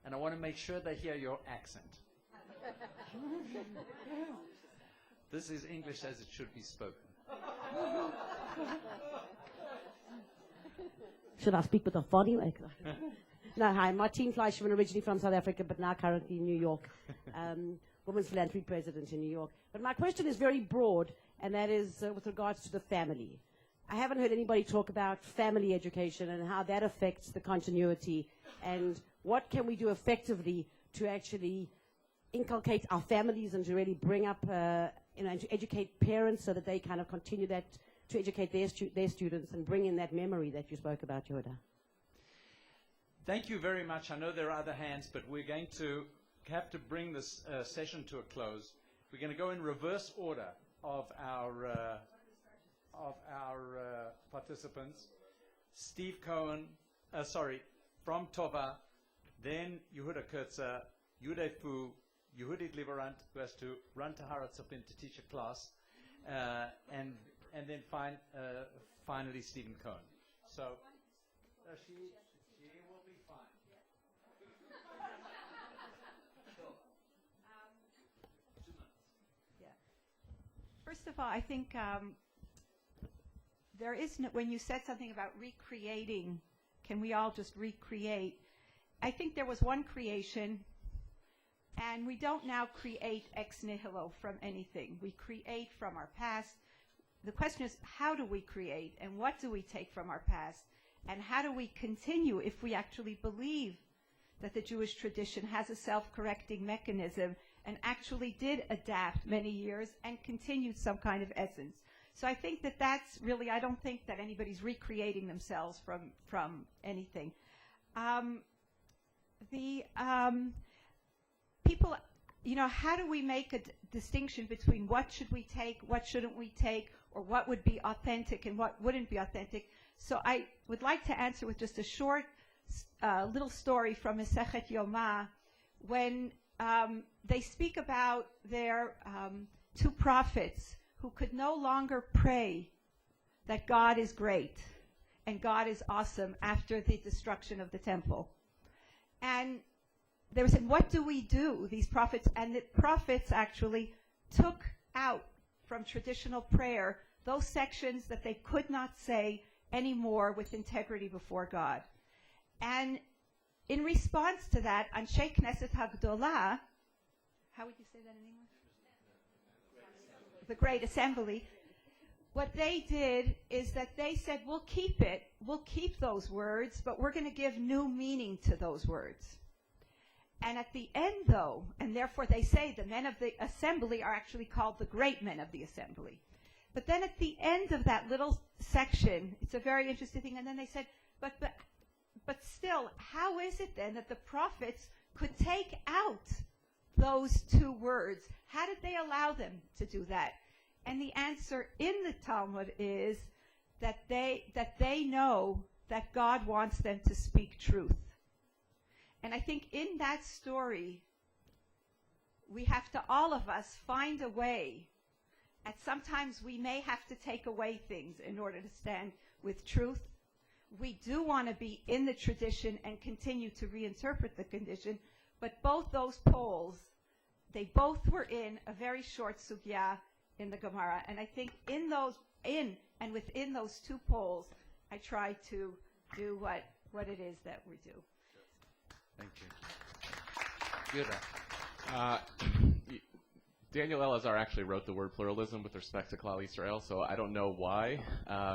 And I want to make sure they hear your accent. This is English as it should be spoken. Should I speak with a funny like that? No, hi, Martine Fleischman, originally from South Africa, but now currently in New York. Women's Philanthropy President in New York. But my question is very broad, and that is with regards to the family. I haven't heard anybody talk about family education and how that affects the continuity, and what can we do effectively to actually inculcate our families and to really bring up, and to educate parents so that they kind of continue that, to educate their students and bring in that memory that you spoke about, Yehuda. Thank you very much. I know there are other hands, but we're going to have to bring this session to a close. We're going to go in reverse order of our participants. Steve Cohen, from Tova, then Yehuda Kurtzer, Yudai Fu, Yehudit Liberant, who has to run to Haratzopin to teach a class, and then finally Stephen Cohen. So she will be fine. First of all, I think there is no, when you said something about recreating, can we all just recreate? I think there was one creation, and we don't now create ex nihilo from anything. We create from our past. The question is, how do we create, and what do we take from our past, and how do we continue if we actually believe that the Jewish tradition has a self-correcting mechanism and actually did adapt many years and continued some kind of essence. So I think that that's really, I don't think that anybody's recreating themselves from anything. People, how do we make a distinction between what should we take, what shouldn't we take, or what would be authentic and what wouldn't be authentic? So I would like to answer with just a short little story from Masechet Yomah, when they speak about their two prophets who could no longer pray that God is great and God is awesome after the destruction of the temple. And they were saying, what do we do, these prophets? And the prophets actually took out from traditional prayer those sections that they could not say anymore with integrity before God. And in response to that, Anshe Knesset HaGdolah, how would you say that in English? The Great Assembly. What they did is that they said, we'll keep those words, but we're going to give new meaning to those words. And at the end, though, and therefore they say the men of the assembly are actually called the great men of the assembly. But then at the end of that little section, it's a very interesting thing, and then they said, but still, how is it then that the prophets could take out those two words? How did they allow them to do that? And the answer in the Talmud is that they know that God wants them to speak truth. And I think in that story, we have to, all of us, find a way sometimes we may have to take away things in order to stand with truth. We do want to be in the tradition and continue to reinterpret the condition, but both those poles, they both were in a very short sugya in the Gemara. And I think and within those two poles, I try to do what it is that we do. Thank you. Yuda. Daniel Elazar actually wrote the word pluralism with respect to Klal Yisrael, so I don't know why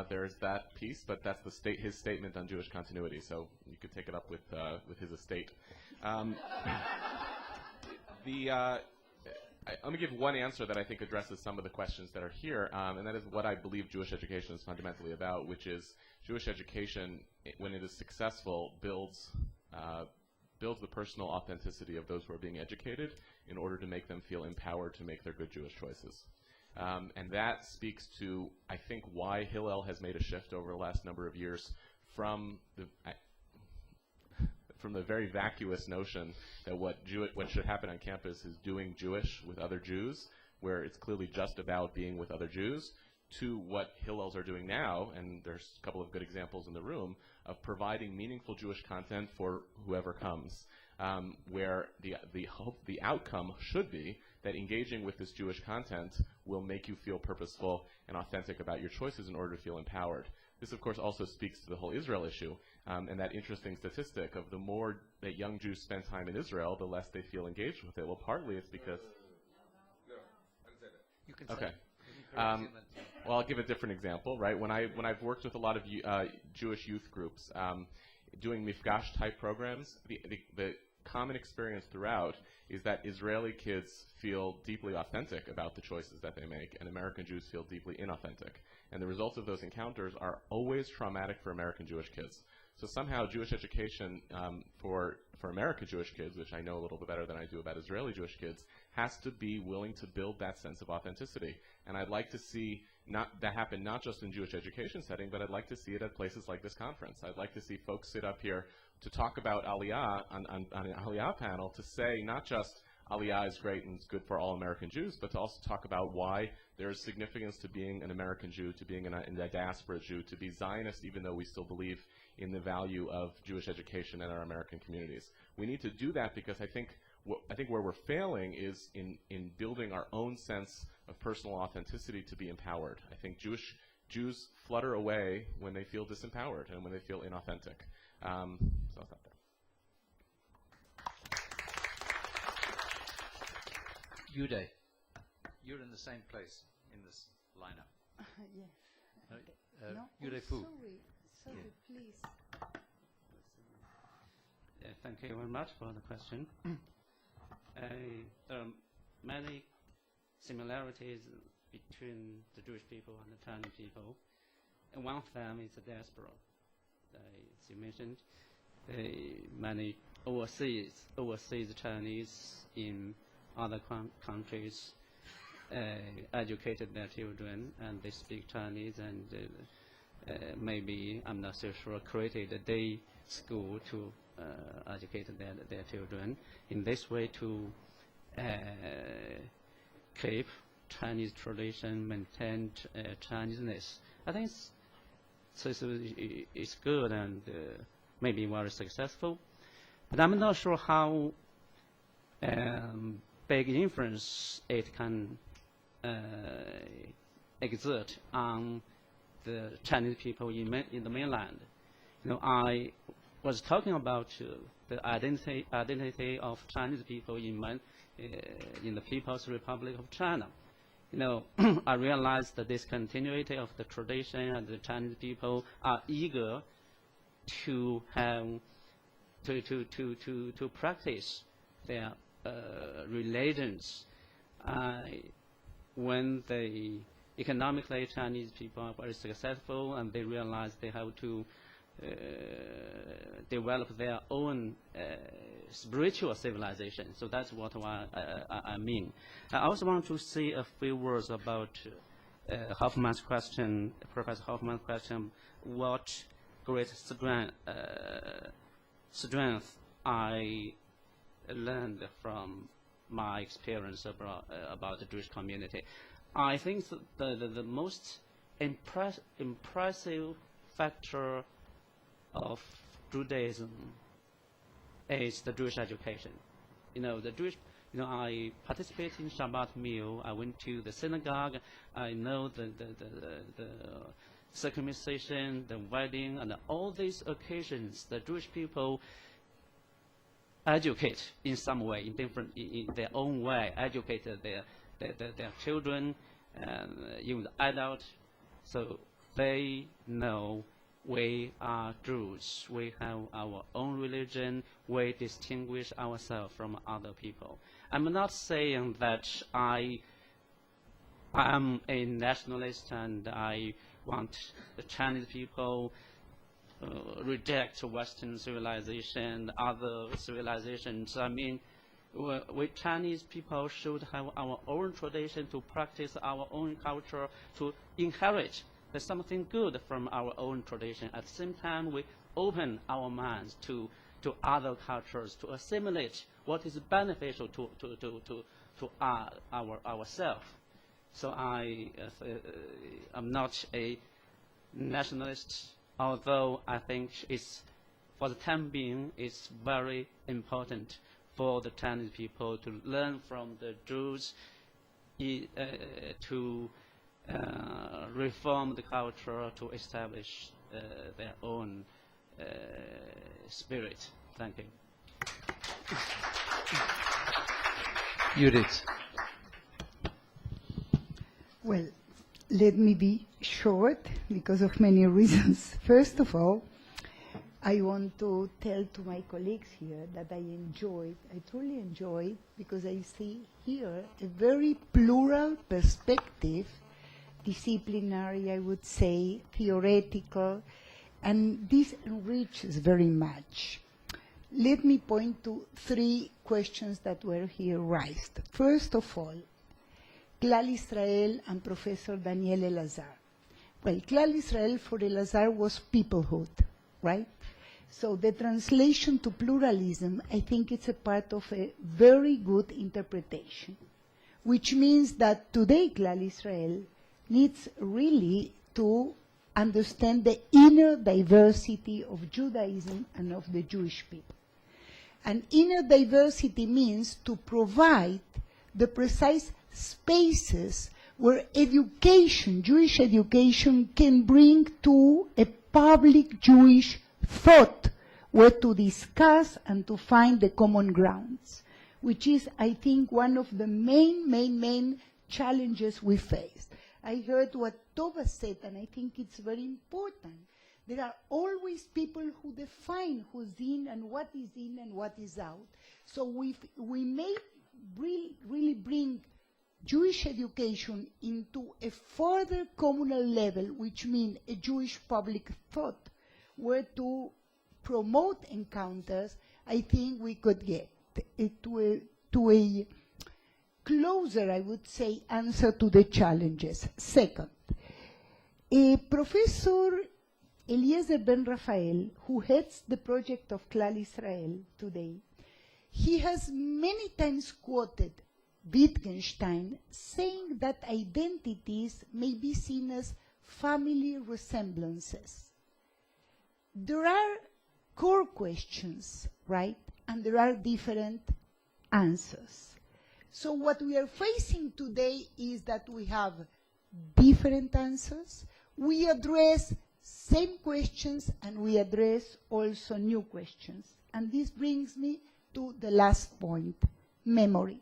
there's that piece, but that's his statement on Jewish continuity, so you could take it up with his estate. Let me give one answer that I think addresses some of the questions that are here, and that is what I believe Jewish education is fundamentally about, which is Jewish education, when it is successful, builds the personal authenticity of those who are being educated in order to make them feel empowered to make their good Jewish choices. And that speaks to, I think, why Hillel has made a shift over the last number of years from the very vacuous notion that what should happen on campus is doing Jewish with other Jews, where it's clearly just about being with other Jews, to what Hillels are doing now, and there's a couple of good examples in the room, of providing meaningful Jewish content for whoever comes, where the outcome should be that engaging with this Jewish content will make you feel purposeful and authentic about your choices in order to feel empowered. This, of course, also speaks to the whole Israel issue, and that interesting statistic of the more that young Jews spend time in Israel, the less they feel engaged with it. Well, partly it's because... No, I didn't say that. You can say Okay. it. Well, I'll give a different example, right? When I've worked with a lot of Jewish youth groups doing mifgash type programs, the common experience throughout is that Israeli kids feel deeply authentic about the choices that they make, and American Jews feel deeply inauthentic. And the results of those encounters are always traumatic for American Jewish kids. So somehow Jewish education for American Jewish kids, which I know a little bit better than I do about Israeli Jewish kids, has to be willing to build that sense of authenticity. And I'd like to see that happen not just in Jewish education setting, but I'd like to see it at places like this conference. I'd like to see folks sit up here to talk about Aliyah on an Aliyah panel, to say not just Aliyah is great and it's good for all American Jews, but to also talk about why there is significance to being an American Jew, to being a diaspora Jew, to be Zionist, even though we still believe in the value of Jewish education in our American communities. We need to do that because I think where we're failing is in building our own sense of personal authenticity to be empowered. I think Jews flutter away when they feel disempowered and when they feel inauthentic. So I'll stop there. Uday, you're in the same place in this lineup. No, Uday oh, Fu. Sorry, please. Thank you very much for the question. There are many similarities between the Jewish people and the Chinese people, and one of them is the diaspora. As you mentioned, many overseas Chinese in other countries educated their children, and they speak Chinese, and maybe, I'm not so sure, created a day school to educate their children in this way to keep Chinese tradition, maintain Chineseness. I think it's good and maybe very successful, but I'm not sure how big influence it can exert on the Chinese people in the mainland. You know, I was talking about the identity of Chinese people in the People's Republic of China. You know, I realized the discontinuity of the tradition, and the Chinese people are eager to have to practice their religions. When the economically Chinese people are very successful, and they realize they have to develop their own spiritual civilization. So that's what I mean. I also want to say a few words about Hoffman's question, Professor Hoffman's question, what great strength I learned from my experience about the Jewish community. I think the most impressive factor of Judaism is the Jewish education. I participate in Shabbat meal. I went to the synagogue. I know the circumcision, the wedding, and all these occasions. The Jewish people educate in some way, in their own way, educate their children, and even the adults, so they know we are Jews. We have our own religion. We distinguish ourselves from other people. I'm not saying that I am a nationalist and I want the Chinese people reject Western civilization, other civilizations. I mean, we Chinese people should have our own tradition, to practice our own culture, to inherit something good from our own tradition. At the same time, we open our minds to other cultures, to assimilate what is beneficial to ourselves. So I'm not a nationalist, although I think for the time being, it's very important for the Chinese people to learn from the Jews, to reform the culture, to establish their own spirit. Thank you. Judith. Well, let me be short because of many reasons. First of all, I want to tell to my colleagues here that I truly enjoyed, because I see here a very plural perspective, disciplinary, I would say, theoretical, and this enriches very much. Let me point to 3 questions that were here raised. First of all, Klal Israel and Professor Daniel Elazar. Well, Klal Israel for Elazar was peoplehood, right? So the translation to pluralism, I think it's a part of a very good interpretation, which means that today Klal Israel needs really to understand the inner diversity of Judaism and of the Jewish people. And inner diversity means to provide the precise spaces where education, Jewish education, can bring to a public Jewish thought, where to discuss and to find the common grounds, which is, I think, one of the main challenges we face. I heard what Tova said, and I think it's very important. There are always people who define who's in and what is out. So we may really bring Jewish education into a further communal level, which means a Jewish public thought, where to promote encounters. I think we could get to a closer, I would say, answer to the challenges. Second, Professor Eliezer Ben Rafael, who heads the project of Klal Israel today, he has many times quoted Wittgenstein saying that identities may be seen as family resemblances. There are core questions, right? And there are different answers. So what we are facing today is that we have different answers. We address same questions and we address also new questions. And this brings me to the last point, memory.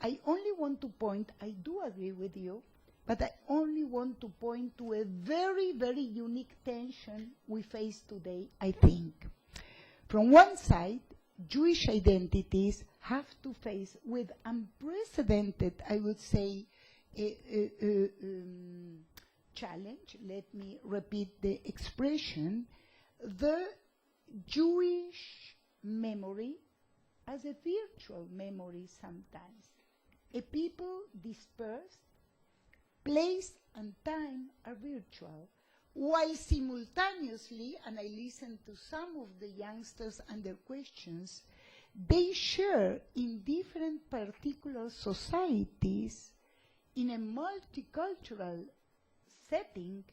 I only want to point, I do agree with you, but I only want to point to a very unique tension we face today, I think. From one side, Jewish identities have to face with unprecedented, I would say, challenge, let me repeat the expression, the Jewish memory as a virtual memory sometimes. A people dispersed, place and time are virtual, while simultaneously, and I listen to some of the youngsters and their questions, they share in different particular societies in a multicultural setting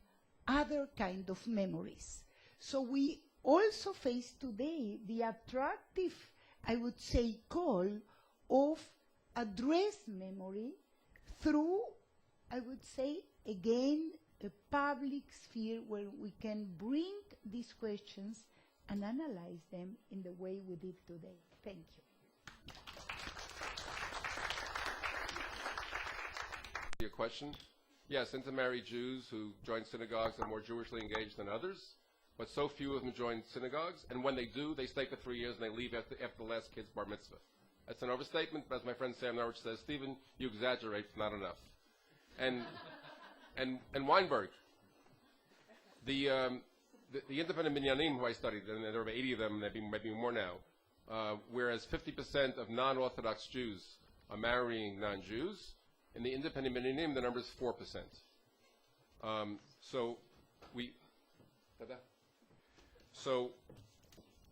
other kind of memories. So we also face today the attractive, I would say, call of address memory through, I would say, again, a public sphere where we can bring these questions and analyze them in the way we did today. Thank you. Your question? Yes, intermarried Jews who join synagogues are more Jewishly engaged than others, but so few of them join synagogues, and when they do, they stay for 3 years and they leave after the last kid's bar mitzvah. That's an overstatement, but as my friend Sam Norwich says, Stephen, you exaggerate, it's not enough. And Weinberg, the independent minyanim who I studied, and there are 80 of them, maybe more now, whereas 50% of non-Orthodox Jews are marrying non-Jews, in the independent minyanim, the number is 4%. So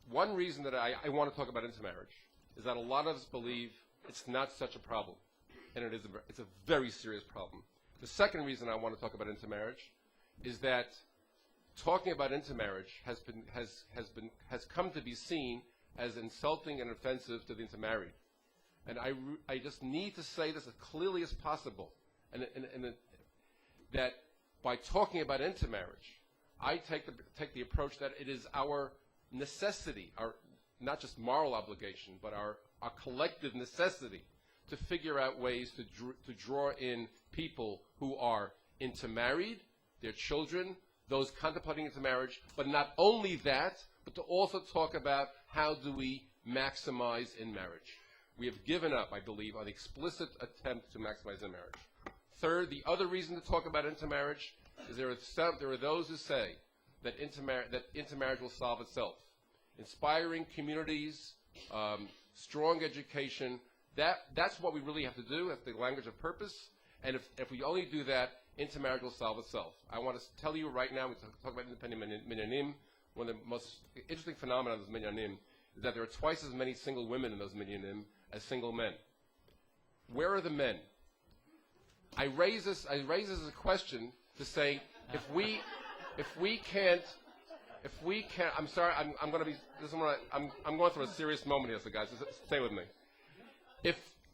one reason that I want to talk about intermarriage is that a lot of us believe it's not such a problem, and it's a very serious problem. The second reason I want to talk about intermarriage is that talking about intermarriage has come to be seen as insulting and offensive to the intermarried. And I just need to say this as clearly as possible, and that by talking about intermarriage, I take the approach that it is our necessity, our not just moral obligation, but our collective necessity to figure out ways to draw in people who are intermarried, their children, those contemplating intermarriage, but not only that, but to also talk about how do we maximize in marriage. We have given up, I believe, on the explicit attempt to maximize intermarriage. Third, the other reason to talk about intermarriage is there are those who say that intermarriage will solve itself. Inspiring communities, strong education, that's what we really have to do. That's the language of purpose. And if we only do that, intermarriage will solve itself. I want to tell you right now, we talk about independent minyanim. One of the most interesting phenomena of those minyanim is that there are twice as many single women in those minyanim as single men. Where are the men? I raise this as a question to say, if we can't, I'm sorry, I'm going to be, I'm going through a serious moment here, so guys, stay with me.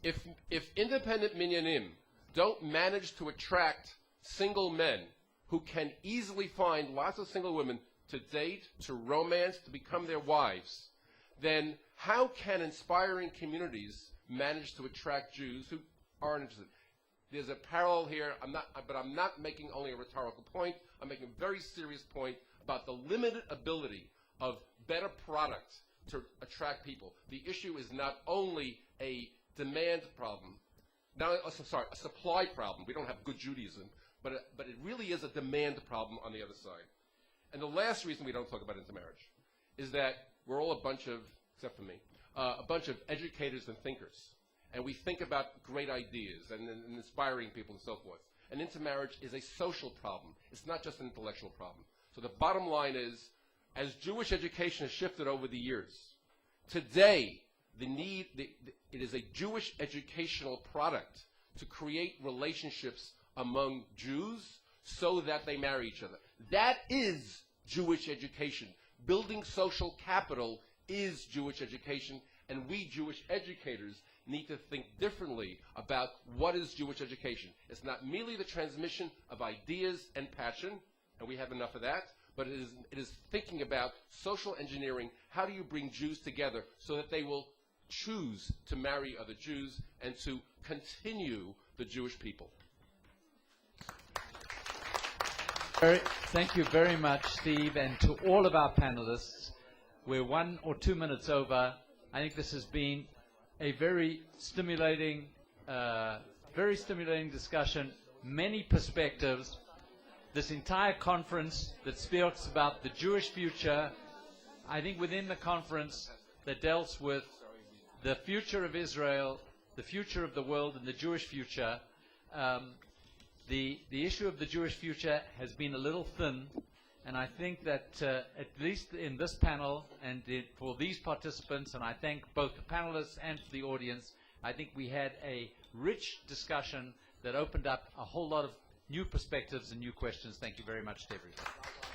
If independent minyanim don't manage to attract single men who can easily find lots of single women to date, to romance, to become their wives, then how can inspiring communities manage to attract Jews who aren't interested? There's a parallel here, but I'm not making only a rhetorical point. I'm making a very serious point about the limited ability of better product to attract people. The issue is not only a demand problem, a supply problem. We don't have good Judaism, but it really is a demand problem on the other side. And the last reason we don't talk about intermarriage is that we're all a bunch of, except for me, a bunch of educators and thinkers. And we think about great ideas and inspiring people and so forth. And intermarriage is a social problem. It's not just an intellectual problem. So the bottom line is, as Jewish education has shifted over the years, today it is a Jewish educational product to create relationships among Jews so that they marry each other. That is Jewish education. Building social capital is Jewish education, and we Jewish educators need to think differently about what is Jewish education. It's not merely the transmission of ideas and passion, and we have enough of that, but it is thinking about social engineering. How do you bring Jews together so that they will choose to marry other Jews and to continue the Jewish people? Thank you very much, Steve, and to all of our panelists. We're 1 or 2 minutes over. I think this has been a very stimulating discussion, many perspectives. This entire conference that speaks about the Jewish future, I think within the conference that deals with the future of Israel, the future of the world, and the Jewish future, the issue of the Jewish future has been a little thin, and I think that at least in this panel and for these participants, and I thank both the panelists and the audience, I think we had a rich discussion that opened up a whole lot of new perspectives and new questions. Thank you very much to everybody.